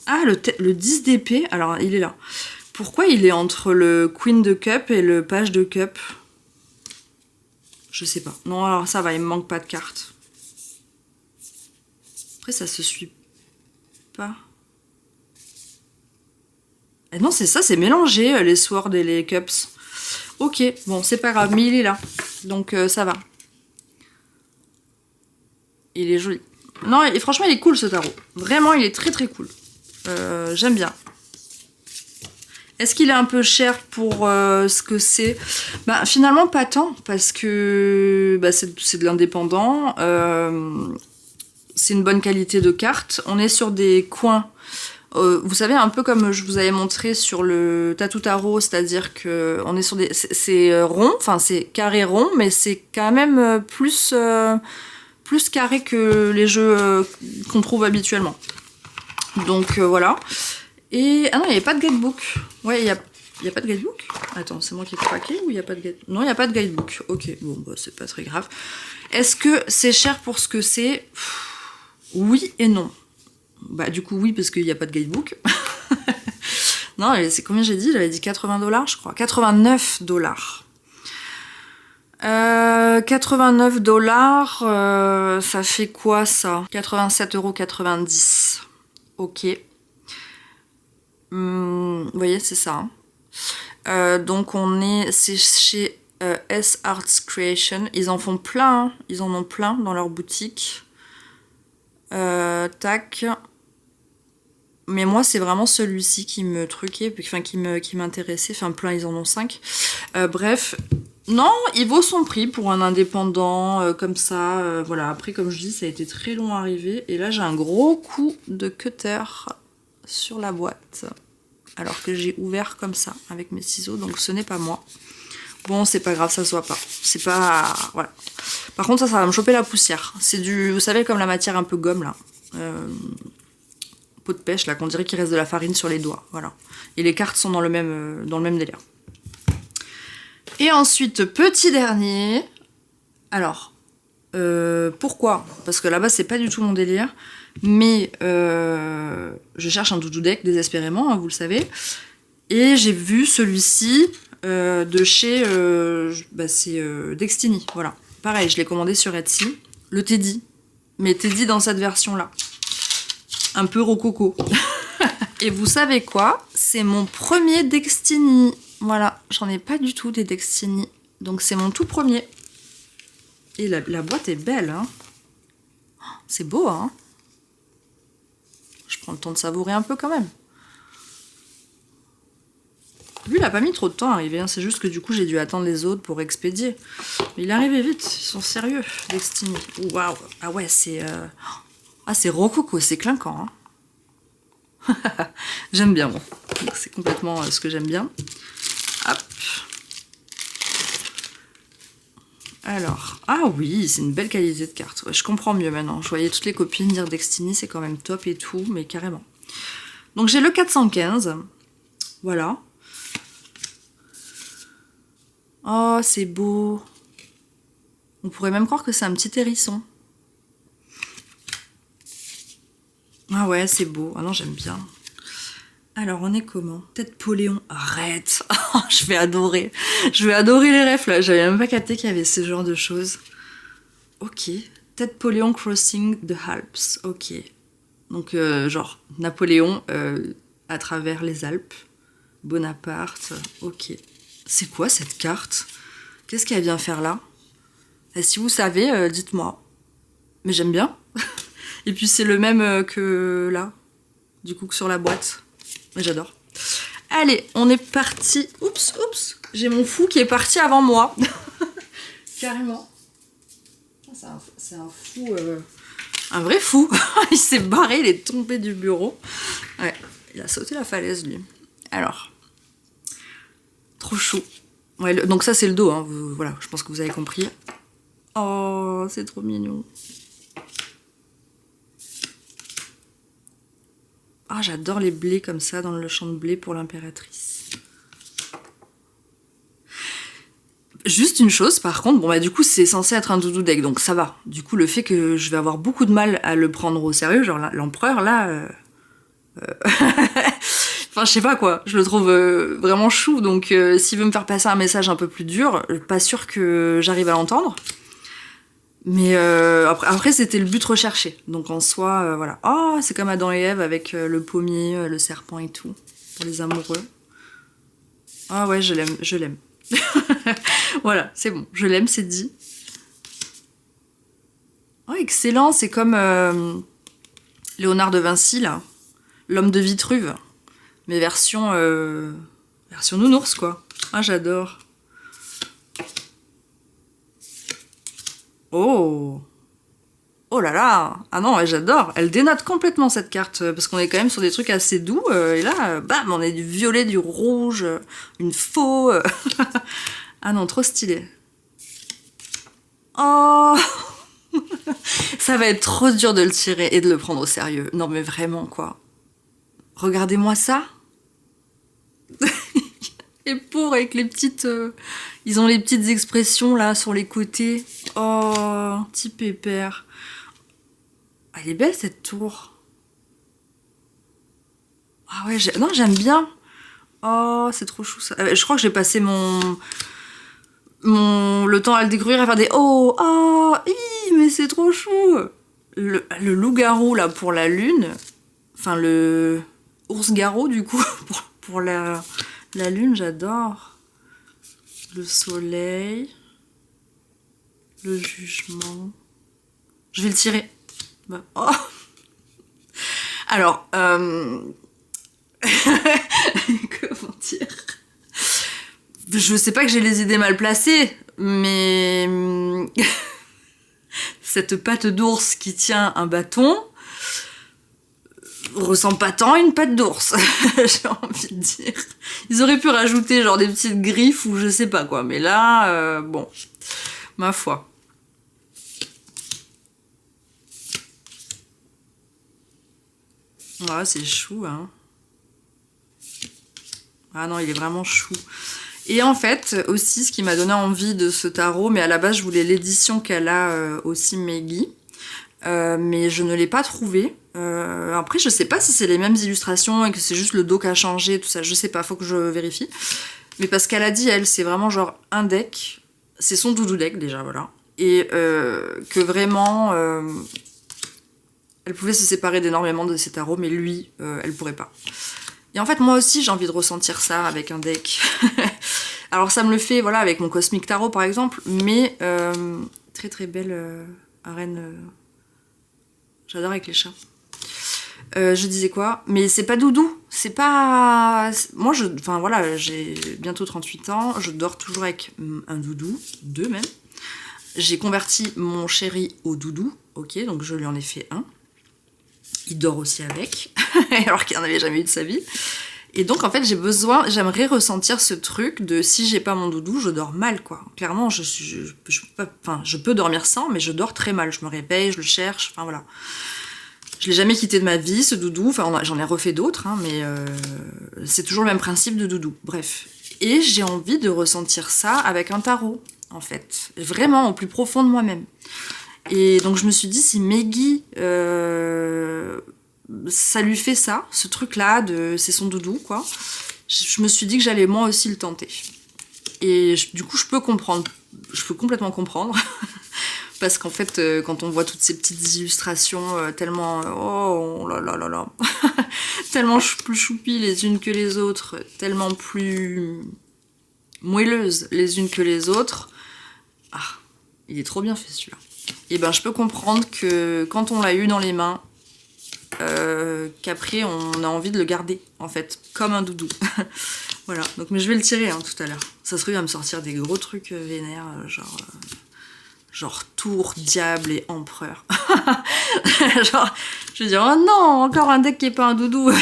Ah, le 10 d'épée, alors il est là. Pourquoi il est entre le Queen de Cup et le Page de Cup? Je sais pas. Non, alors ça va, il me manque pas de cartes. Après, ça se suit pas. Eh non, c'est ça, c'est mélangé, les Swords et les Cups. Ok, bon, c'est pas grave, mais il est là. Donc, ça va. Il est joli. Non, et franchement, il est cool, ce tarot. Vraiment, il est très très cool. J'aime bien. Est-ce qu'il est un peu cher pour ce que c'est? Bah, finalement, pas tant, parce que bah, c'est de l'indépendant. C'est une bonne qualité de carte. On est sur des coins... vous savez, un peu comme je vous avais montré sur le Tattoo Tarot, c'est-à-dire que on est sur des... C'est rond, enfin c'est carré rond, mais c'est quand même plus carré que les jeux qu'on trouve habituellement. Donc voilà. Et... Ah non, il n'y avait pas de guidebook. Ouais, il y a pas de guidebook? Attends, c'est moi qui ai craqué ou il n'y a pas de guidebook? Non, il n'y a pas de guidebook. Ok, bon, bah, c'est pas très grave. Est-ce que c'est cher pour ce que c'est? Oui et non. Bah du coup oui, parce qu'il n'y a pas de guidebook. Non, c'est combien j'ai dit? J'avais dit 80 $, je crois. 89 $. 89 $, ça fait quoi ça? 87,90 €. Ok. Vous voyez, c'est ça. Hein. Donc c'est chez S Arts Creation. Ils en font plein, hein. Ils en ont plein dans leur boutique. Tac. Mais moi, c'est vraiment celui-ci qui me truquait, enfin qui m'intéressait. Enfin, plein, ils en ont 5. Bref, non, il vaut son prix pour un indépendant comme ça. Voilà, après, comme je dis, ça a été très long à arriver. Et là, j'ai un gros coup de cutter sur la boîte. Alors que j'ai ouvert comme ça, avec mes ciseaux. Donc, ce n'est pas moi. Bon, c'est pas grave, ça se voit pas. C'est pas... Voilà. Par contre, ça va me choper la poussière. C'est du... Vous savez, comme la matière un peu gomme, là. pot de pêche là, qu'on dirait qu'il reste de la farine sur les doigts. Voilà. Et les cartes sont dans le même délire. Et ensuite, petit dernier. Alors, pourquoi? Parce que là-bas, c'est pas du tout mon délire. Mais je cherche un doudou deck désespérément, hein, vous le savez. Et j'ai vu celui-ci de chez c'est Dextini. Voilà. Pareil, je l'ai commandé sur Etsy. Le Teddy. Mais Teddy dans cette version-là. Un peu rococo. Et vous savez quoi? C'est mon premier Dextini. Voilà, j'en ai pas du tout des Dextini. Donc c'est mon tout premier. Et la boîte est belle, hein. C'est beau, hein. Je prends le temps de savourer un peu quand même. Lui, il a pas mis trop de temps à arriver, hein. C'est juste que du coup, j'ai dû attendre les autres pour expédier. Mais il est arrivé vite, ils sont sérieux, Dextini. Waouh. Ah ouais, c'est... Ah, c'est rococo, c'est clinquant, hein. J'aime bien, bon. C'est complètement ce que j'aime bien. Hop. Alors, ah oui, c'est une belle qualité de carte. Ouais, je comprends mieux maintenant. Je voyais toutes les copines dire Dextini, c'est quand même top et tout, mais carrément. Donc j'ai le 415. Voilà. Oh, c'est beau. On pourrait même croire que c'est un petit hérisson. Ah ouais, c'est beau. Ah non, j'aime bien. Alors, on est comment? Tête Poléon. Arrête. Je vais adorer. Je vais adorer les refs, là. J'avais même pas capté qu'il y avait ce genre de choses. Ok. Tête Poléon Crossing the Alps. Ok. Donc, genre, Napoléon à travers les Alpes. Bonaparte. Ok. C'est quoi, cette carte? Qu'est-ce qu'elle vient faire là? Et si vous savez, dites-moi. Mais j'aime bien. Et puis, c'est le même que là. Du coup, que sur la boîte. Mais j'adore. Allez, on est parti. Oups, oups. J'ai mon fou qui est parti avant moi. Carrément. C'est un fou. Un vrai fou. Il s'est barré, il est tombé du bureau. Ouais, il a sauté la falaise, lui. Alors. Trop chou. Ouais, donc ça, c'est le dos. Hein. Voilà, je pense que vous avez compris. Oh, c'est trop mignon. Ah, j'adore les blés comme ça dans le champ de blé pour l'impératrice. Juste une chose, par contre, bon bah du coup c'est censé être un doudou deck, donc ça va. Du coup le fait que je vais avoir beaucoup de mal à le prendre au sérieux, genre l'empereur là... Enfin je sais pas quoi, je le trouve vraiment chou, donc s'il veut me faire passer un message un peu plus dur, pas sûr que j'arrive à l'entendre. Mais après c'était le but recherché. Donc en soi, voilà. Oh, c'est comme Adam et Ève avec le pommier, le serpent et tout. Pour les amoureux. Ah ouais, je l'aime, je l'aime. Voilà, c'est bon, je l'aime, c'est dit. Oh, excellent, c'est comme Léonard de Vinci, là. L'homme de Vitruve. Mais version nounours, quoi. Ah, j'adore. Oh! Oh là là! Ah non, ouais, j'adore! Elle dénote complètement cette carte, parce qu'on est quand même sur des trucs assez doux, et là, bam, on est du violet, du rouge, une faux... Ah non, trop stylé. Oh! Ça va être trop dur de le tirer et de le prendre au sérieux. Non mais vraiment, quoi. Regardez-moi ça! Et pour avec les petites... Ils ont les petites expressions, là, sur les côtés. Oh, petit pépère. Elle est belle cette tour. Ah ouais, non, j'aime bien. Oh, c'est trop chou ça. Je crois que j'ai passé le temps à le découvrir, à faire des oh, oh, mais c'est trop chou. Le loup-garou là pour la lune. Enfin, le ours-garou du coup pour la lune, j'adore. Le soleil. Le jugement. Je vais le tirer. Bah, oh. Alors, comment dire? Je sais pas que j'ai les idées mal placées, mais cette patte d'ours qui tient un bâton ressemble pas tant à une patte d'ours, j'ai envie de dire. Ils auraient pu rajouter genre des petites griffes ou je sais pas quoi, mais là, bon, ma foi. Ouais, c'est chou, hein. Ah non, il est vraiment chou. Et en fait, aussi, ce qui m'a donné envie de ce tarot, mais à la base, je voulais l'édition qu'elle a aussi, Meggy. Mais je ne l'ai pas trouvé. Après, je sais pas si c'est les mêmes illustrations et que c'est juste le dos qui a changé, tout ça. Je sais pas, faut que je vérifie. Mais parce qu'elle a dit, elle, c'est vraiment genre un deck. C'est son doudou deck, déjà, voilà. Et que vraiment, elle pouvait se séparer d'énormément de ses tarots, mais lui, elle pourrait pas. Et en fait, moi aussi, j'ai envie de ressentir ça avec un deck. Alors, ça me le fait, voilà, avec mon Cosmic Tarot, par exemple, mais très très belle arène. J'adore avec les chats. Je disais quoi? Mais c'est pas doudou. C'est pas... Moi, enfin voilà, j'ai bientôt 38 ans. Je dors toujours avec un doudou. 2 même. J'ai converti mon chéri au doudou. Ok, donc je lui en ai fait un. Il dort aussi avec. Alors qu'il n'en avait jamais eu de sa vie. Et donc, en fait, j'aimerais ressentir ce truc de si j'ai pas mon doudou, je dors mal, quoi. Clairement, je peux dormir sans, mais je dors très mal. Je me réveille, je le cherche, enfin voilà. Je l'ai jamais quitté de ma vie, ce doudou. Enfin, j'en ai refait d'autres, hein, mais c'est toujours le même principe de doudou. Bref. Et j'ai envie de ressentir ça avec un tarot, en fait. Vraiment, au plus profond de moi-même. Et donc, je me suis dit, si Meggy... ça lui fait ça, ce truc-là, c'est son doudou, quoi. Je me suis dit que j'allais moi aussi le tenter. Et du coup, je peux complètement comprendre. Parce qu'en fait, quand on voit toutes ces petites illustrations tellement... oh là là là là. Tellement plus choupies les unes que les autres, tellement plus moelleuses les unes que les autres. Ah, il est trop bien fait celui-là. Et ben, je peux comprendre que quand on l'a eu dans les mains, qu'après on a envie de le garder en fait comme un doudou. Voilà, donc mais je vais le tirer hein, tout à l'heure. Ça se trouve il va me sortir des gros trucs vénères genre tour, diable et empereur. Genre je vais dire oh non, encore un deck qui est pas un doudou.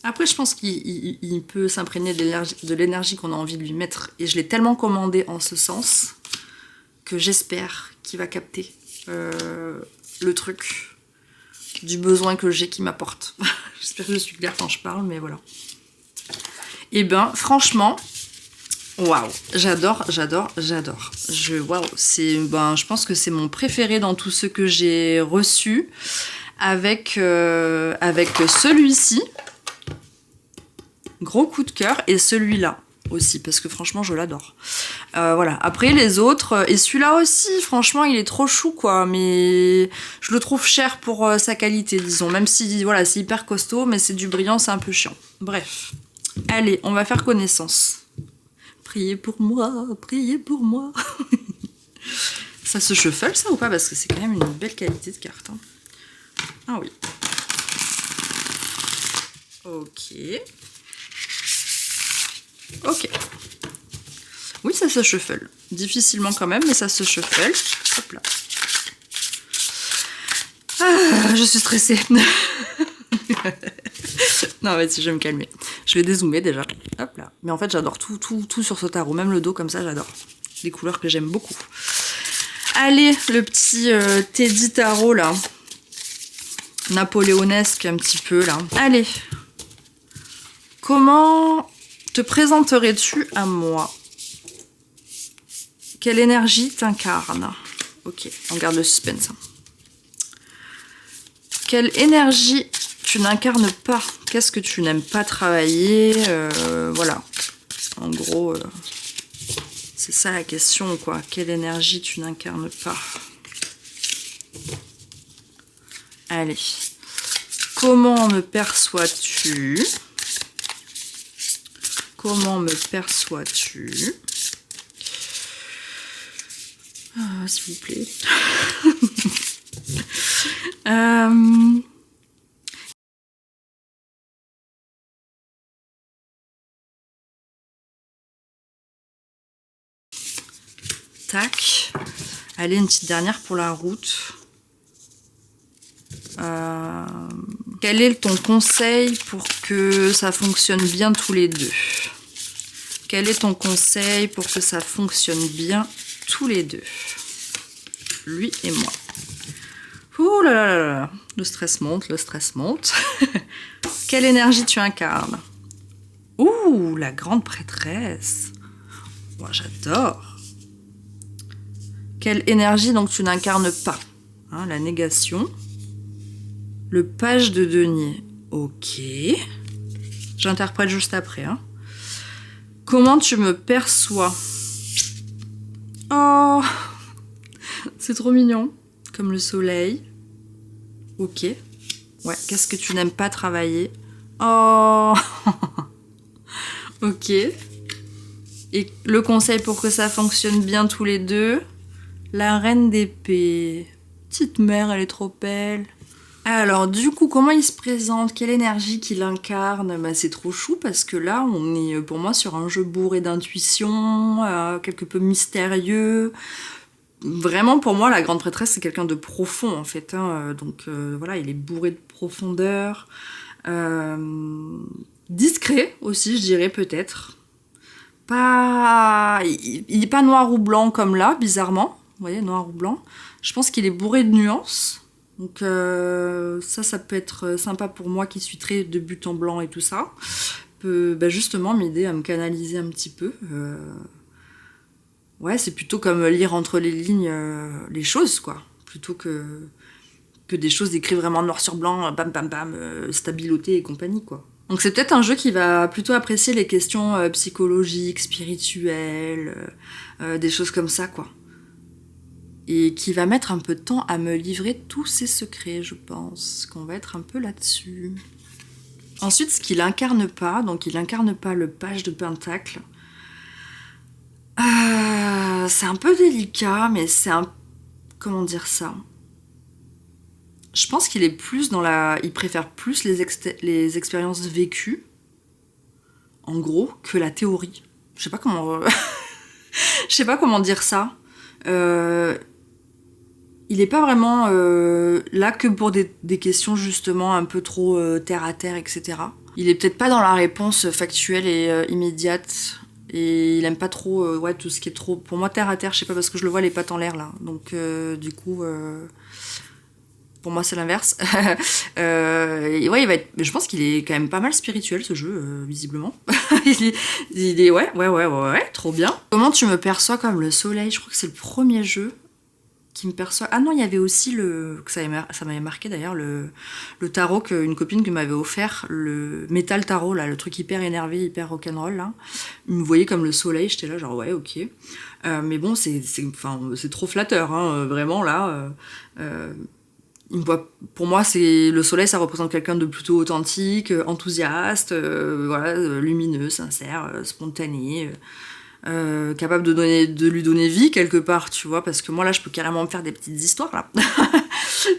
Après je pense qu'il peut s'imprégner de l'énergie qu'on a envie de lui mettre et je l'ai tellement commandé en ce sens que j'espère qu'il va capter le truc du besoin que j'ai qui m'apporte. J'espère que je suis claire quand je parle, mais voilà. Et ben, franchement, waouh, j'adore. Waouh, je pense que c'est mon préféré dans tous ceux que j'ai reçus, avec celui-ci, gros coup de cœur, et celui-là aussi, parce que franchement je l'adore. Voilà, après les autres, et celui-là aussi, franchement il est trop chou quoi, mais je le trouve cher pour sa qualité, disons, même si voilà, c'est hyper costaud, mais c'est du brillant, c'est un peu chiant. Bref, allez, on va faire connaissance. Priez pour moi, priez pour moi. Ça se shuffle ça ou pas? Parce que c'est quand même une belle qualité de carte. Hein. Ah oui. Ok. Ok. Oui, ça se shuffle. Difficilement quand même, mais ça se shuffle. Hop là. Ah, je suis stressée. Non, vas-y, je vais me calmer. Je vais dézoomer déjà. Hop là. Mais en fait, j'adore tout sur ce tarot. Même le dos comme ça, j'adore. Des couleurs que j'aime beaucoup. Allez, le petit Teddy Tarot là. Napoléonesque un petit peu là. Allez. Comment te présenterais-tu à moi? Quelle énergie t'incarne? Ok, on garde le suspense. Quelle énergie tu n'incarnes pas? Qu'est-ce que tu n'aimes pas travailler? Voilà. En gros, c'est ça la question, quoi. Quelle énergie tu n'incarnes pas? Allez. Comment me perçois-tu? Comment me perçois-tu? Ah, s'il vous plaît. Tac. Allez, une petite dernière pour la route. Quel est ton conseil pour que ça fonctionne bien tous les deux? Quel est ton conseil pour que ça fonctionne bien tous les deux? Lui et moi. Ouh là là là là. Le stress monte, le stress monte. Quelle énergie tu incarnes? Ouh, la grande prêtresse. Moi, j'adore. Quelle énergie donc tu n'incarnes pas? Hein, la négation. Le page de denier. Ok. J'interprète juste après. Hein. Comment tu me perçois? Oh, c'est trop mignon. Comme le soleil. Ok. Ouais, qu'est-ce que tu n'aimes pas travailler? Oh. Ok. Et le conseil pour que ça fonctionne bien tous les deux? La reine d'épée. Petite mère, elle est trop belle. Alors, du coup, comment il se présente? Quelle énergie qu'il incarne? Bah, c'est trop chou parce que là, on est pour moi sur un jeu bourré d'intuition, quelque peu mystérieux. Vraiment, pour moi, la grande prêtresse, c'est quelqu'un de profond, en fait. Hein. Donc, voilà, il est bourré de profondeur. Discret aussi, je dirais, peut-être. Pas... Il est pas noir ou blanc comme là, bizarrement. Vous voyez, noir ou blanc. Je pense qu'il est bourré de nuances. Donc ça peut être sympa pour moi qui suis très de but en blanc et tout ça. Peut justement m'aider à me canaliser un petit peu. Ouais, c'est plutôt comme lire entre les lignes les choses, quoi. Plutôt que des choses écrites vraiment noir sur blanc, bam bam bam, stabiloté et compagnie, quoi. Donc c'est peut-être un jeu qui va plutôt apprécier les questions psychologiques, spirituelles, des choses comme ça, quoi. Et qui va mettre un peu de temps à me livrer tous ses secrets, je pense. Qu'on va être un peu là-dessus. Ensuite, ce qu'il incarne pas, donc il incarne pas le page de pentacle. C'est un peu délicat, mais c'est un... Comment dire ça? Je pense qu'il est plus dans la... Il préfère plus les expériences vécues, en gros, que la théorie. Je sais pas comment... Je sais pas comment dire ça. Il est pas vraiment là que pour des questions justement un peu trop terre à terre, etc. Il est peut-être pas dans la réponse factuelle et immédiate. Et il aime pas trop ouais, tout ce qui est trop... Pour moi, terre à terre, je sais pas, parce que je le vois les pattes en l'air, là. Donc, du coup... Pour moi, c'est l'inverse. Ouais, il va être... Je pense qu'il est quand même pas mal spirituel, ce jeu, visiblement. il est... Ouais, trop bien. Comment tu me perçois comme le soleil? Je crois que c'est le premier jeu qui me perçoit... Ah non, il y avait aussi le... Ça m'avait marqué, d'ailleurs, le tarot qu'une copine qui m'avait offert, le métal tarot, là, le truc hyper énervé, hyper rock'n'roll, là. Il me voyait comme le soleil, j'étais là, genre, ouais, ok. Mais bon, c'est trop flatteur, hein, vraiment, là... Pour moi, c'est le soleil, ça représente quelqu'un de plutôt authentique, enthousiaste, voilà, lumineux, sincère, spontané, capable de lui donner vie quelque part, tu vois, parce que moi là, je peux carrément me faire des petites histoires là.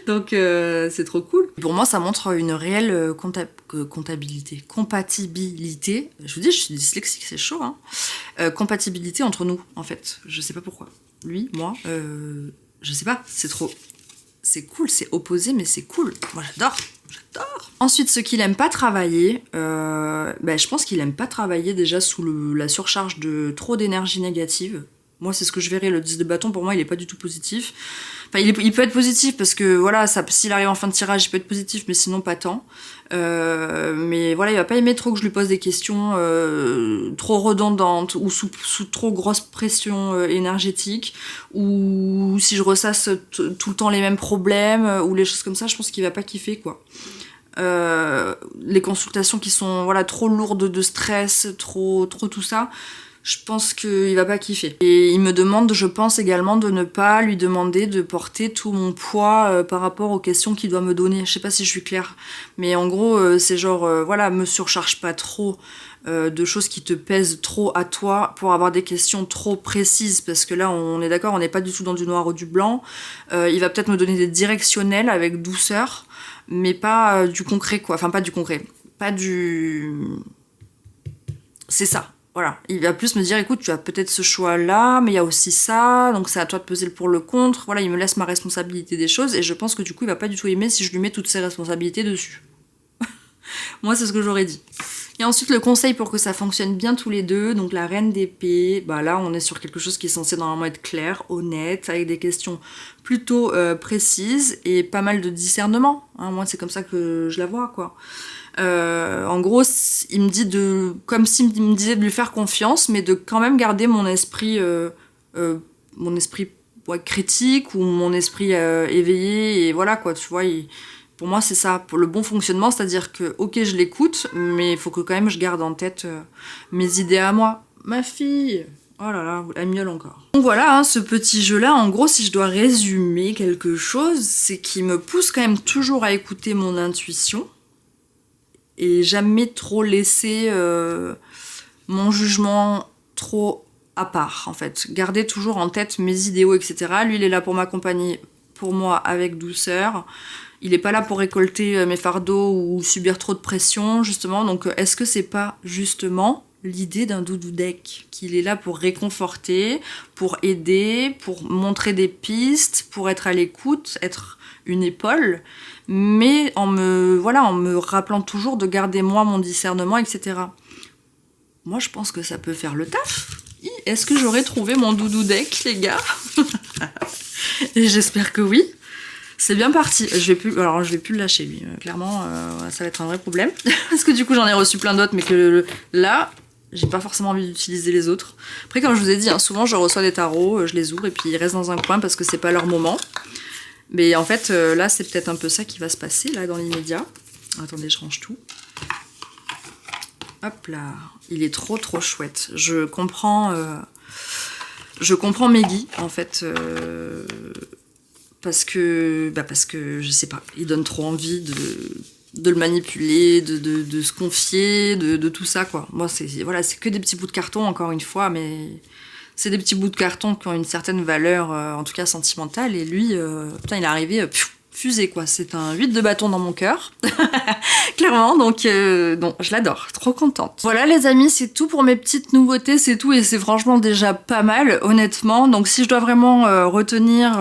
Donc c'est trop cool. Pour moi, ça montre une réelle compatibilité. Je vous dis, je suis dyslexique, c'est chaud, hein. Compatibilité entre nous, en fait. Je sais pas pourquoi. Lui, moi, je sais pas. C'est cool, c'est opposé, mais c'est cool. Moi, j'adore. Ensuite, ce qu'il aime pas travailler, je pense qu'il aime pas travailler déjà sous la surcharge de trop d'énergie négative. Moi, c'est ce que je verrais. Le 10 de bâton, pour moi, il est pas du tout positif. Enfin, il peut être positif parce que, voilà, s'il arrive en fin de tirage, il peut être positif, mais sinon pas tant. Mais voilà, il va pas aimer trop que je lui pose des questions trop redondantes ou sous trop grosse pression énergétique, ou si je ressasse tout le temps les mêmes problèmes ou les choses comme ça, je pense qu'il va pas kiffer, quoi. Les consultations qui sont voilà trop lourdes de stress, trop tout ça, je pense qu'il va pas kiffer. Et il me demande, je pense également, de ne pas lui demander de porter tout mon poids par rapport aux questions qu'il doit me donner. Je sais pas si je suis claire, mais en gros, c'est genre, voilà, me surcharge pas trop de choses qui te pèsent trop à toi pour avoir des questions trop précises, parce que là, on est d'accord, on n'est pas du tout dans du noir ou du blanc. Il va peut-être me donner des directionnels avec douceur, mais pas du concret, quoi. Enfin, pas du concret. Pas du... C'est ça. Voilà, il va plus me dire, écoute, tu as peut-être ce choix-là, mais il y a aussi ça, donc c'est à toi de peser le pour le contre. Voilà, il me laisse ma responsabilité des choses, et je pense que du coup, il va pas du tout aimer si je lui mets toutes ses responsabilités dessus. Moi, c'est ce que j'aurais dit. Et ensuite, le conseil pour que ça fonctionne bien tous les deux, donc la reine d'épée, bah là on est sur quelque chose qui est censé normalement être clair, honnête, avec des questions plutôt précises et pas mal de discernement. Hein, moi c'est comme ça que je la vois, quoi. En gros, il me dit comme s'il me disait de lui faire confiance, mais de quand même garder mon esprit ouais, critique ou mon esprit éveillé, et voilà quoi, tu vois. Pour moi, c'est ça, pour le bon fonctionnement, c'est-à-dire que, ok, je l'écoute, mais il faut que quand même je garde en tête mes idées à moi. Ma fille! Oh là là, elle miaule encore. Donc voilà, hein, ce petit jeu-là, en gros, si je dois résumer quelque chose, c'est qu'il me pousse quand même toujours à écouter mon intuition et jamais trop laisser mon jugement trop à part, en fait. Garder toujours en tête mes idéaux, etc. Lui, il est là pour m'accompagner, pour moi, avec douceur. Il est pas là pour récolter mes fardeaux ou subir trop de pression, justement. Donc, est-ce que c'est pas, justement, l'idée d'un doudou deck? Qu'il est là pour réconforter, pour aider, pour montrer des pistes, pour être à l'écoute, être une épaule, mais en me rappelant toujours de garder moi mon discernement, etc. Moi, je pense que ça peut faire le taf. Est-ce que j'aurais trouvé mon doudou deck, les gars? Et j'espère que oui. C'est bien parti. Je vais plus le lâcher, lui. Clairement, ça va être un vrai problème. Parce que du coup, j'en ai reçu plein d'autres, mais que là, j'ai pas forcément envie d'utiliser les autres. Après, comme je vous ai dit, hein, souvent, je reçois des tarots, je les ouvre, et puis ils restent dans un coin parce que c'est pas leur moment. Mais en fait, là, c'est peut-être un peu ça qui va se passer, là, dans l'immédiat. Attendez, je range tout. Hop là. Il est trop, trop chouette. Je comprends Meggy, en fait... parce que je sais pas, il donne trop envie de le manipuler, de se confier, de tout ça, quoi. Moi, c'est que des petits bouts de carton, encore une fois, mais c'est des petits bouts de carton qui ont une certaine valeur, en tout cas sentimentale, et lui, putain, il est arrivé fusé, quoi. C'est un 8 de bâton dans mon cœur, clairement, donc je l'adore, trop contente. Voilà les amis, c'est tout pour mes petites nouveautés, c'est tout, et c'est franchement déjà pas mal, honnêtement. Donc si je dois vraiment retenir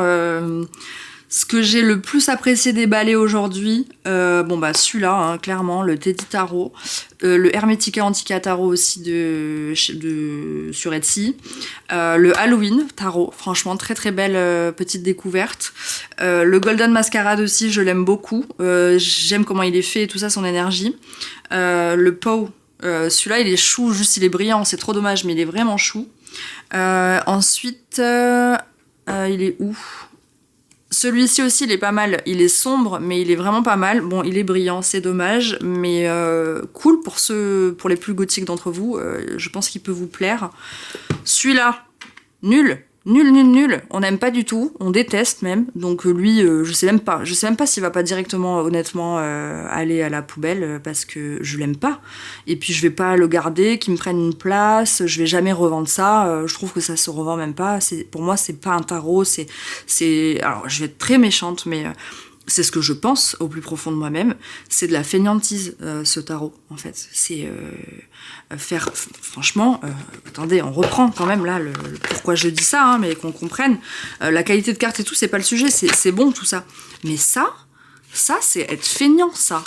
ce que j'ai le plus apprécié déballer aujourd'hui, celui-là, hein, clairement, le Teddy Tarot, le Hermetica Antica Tarot aussi sur Etsy, le Halloween Tarot, franchement très très belle petite découverte, le Golden Masquerade aussi, je l'aime beaucoup, j'aime comment il est fait et tout ça, son énergie, le Pow, celui-là il est chou, juste il est brillant, c'est trop dommage, mais il est vraiment chou. Ensuite, il est où ? Celui-ci aussi, il est pas mal. Il est sombre, mais il est vraiment pas mal. Bon, il est brillant, c'est dommage, mais cool pour les plus gothiques d'entre vous. Je pense qu'il peut vous plaire. Celui-là, nul. Nul. On n'aime pas du tout. On déteste même. Donc lui, je sais même pas. Je sais même pas s'il va pas directement, honnêtement, aller à la poubelle parce que je l'aime pas. Et puis je vais pas le garder, qu'il me prenne une place. Je vais jamais revendre ça. Je trouve que ça se revend même pas. Pour moi, c'est pas un tarot. Alors, je vais être très méchante, mais c'est ce que je pense au plus profond de moi-même. C'est de la fainéantise, ce tarot, en fait. C'est franchement, attendez, on reprend quand même là le pourquoi je dis ça, hein, mais qu'on comprenne. La qualité de carte et tout, c'est pas le sujet, c'est bon tout ça. Mais ça c'est être feignant, ça.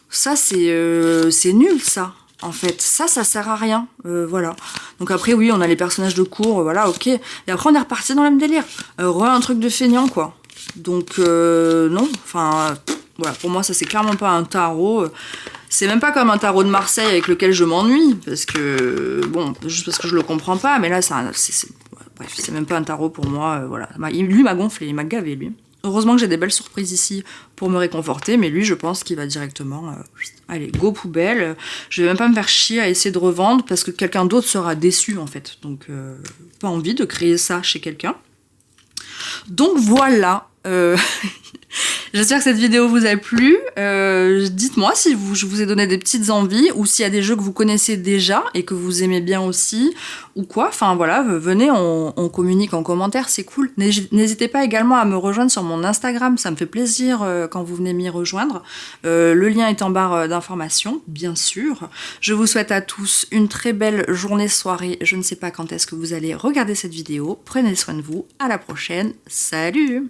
Ça, c'est nul, ça. En fait, ça sert à rien, voilà. Donc après, oui, on a les personnages de cours, voilà, ok. Et après, on est reparti dans le même délire. Un truc de feignant, quoi. Donc, non, enfin, voilà, pour moi, ça, c'est clairement pas un tarot. C'est même pas comme un tarot de Marseille avec lequel je m'ennuie, parce que, bon, juste parce que je le comprends pas, mais là, bref, c'est même pas un tarot pour moi, voilà. Lui m'a gonflé, il m'a gavé, lui. Heureusement que j'ai des belles surprises ici pour me réconforter, mais lui, je pense qu'il va directement... allez, go poubelle. Je vais même pas me faire chier à essayer de revendre, parce que quelqu'un d'autre sera déçu, en fait. Donc, pas envie de créer ça chez quelqu'un. Donc, voilà. J'espère que cette vidéo vous a plu. Dites-moi si je vous ai donné des petites envies, ou s'il y a des jeux que vous connaissez déjà et que vous aimez bien aussi, ou quoi. Enfin voilà, venez, on communique en commentaire, c'est cool. N'hésitez pas également à me rejoindre sur mon Instagram, ça me fait plaisir quand vous venez m'y rejoindre. Le lien est en barre d'informations, bien sûr. Je vous souhaite à tous une très belle journée, soirée. Je ne sais pas quand est-ce que vous allez regarder cette vidéo. Prenez soin de vous, à la prochaine. Salut!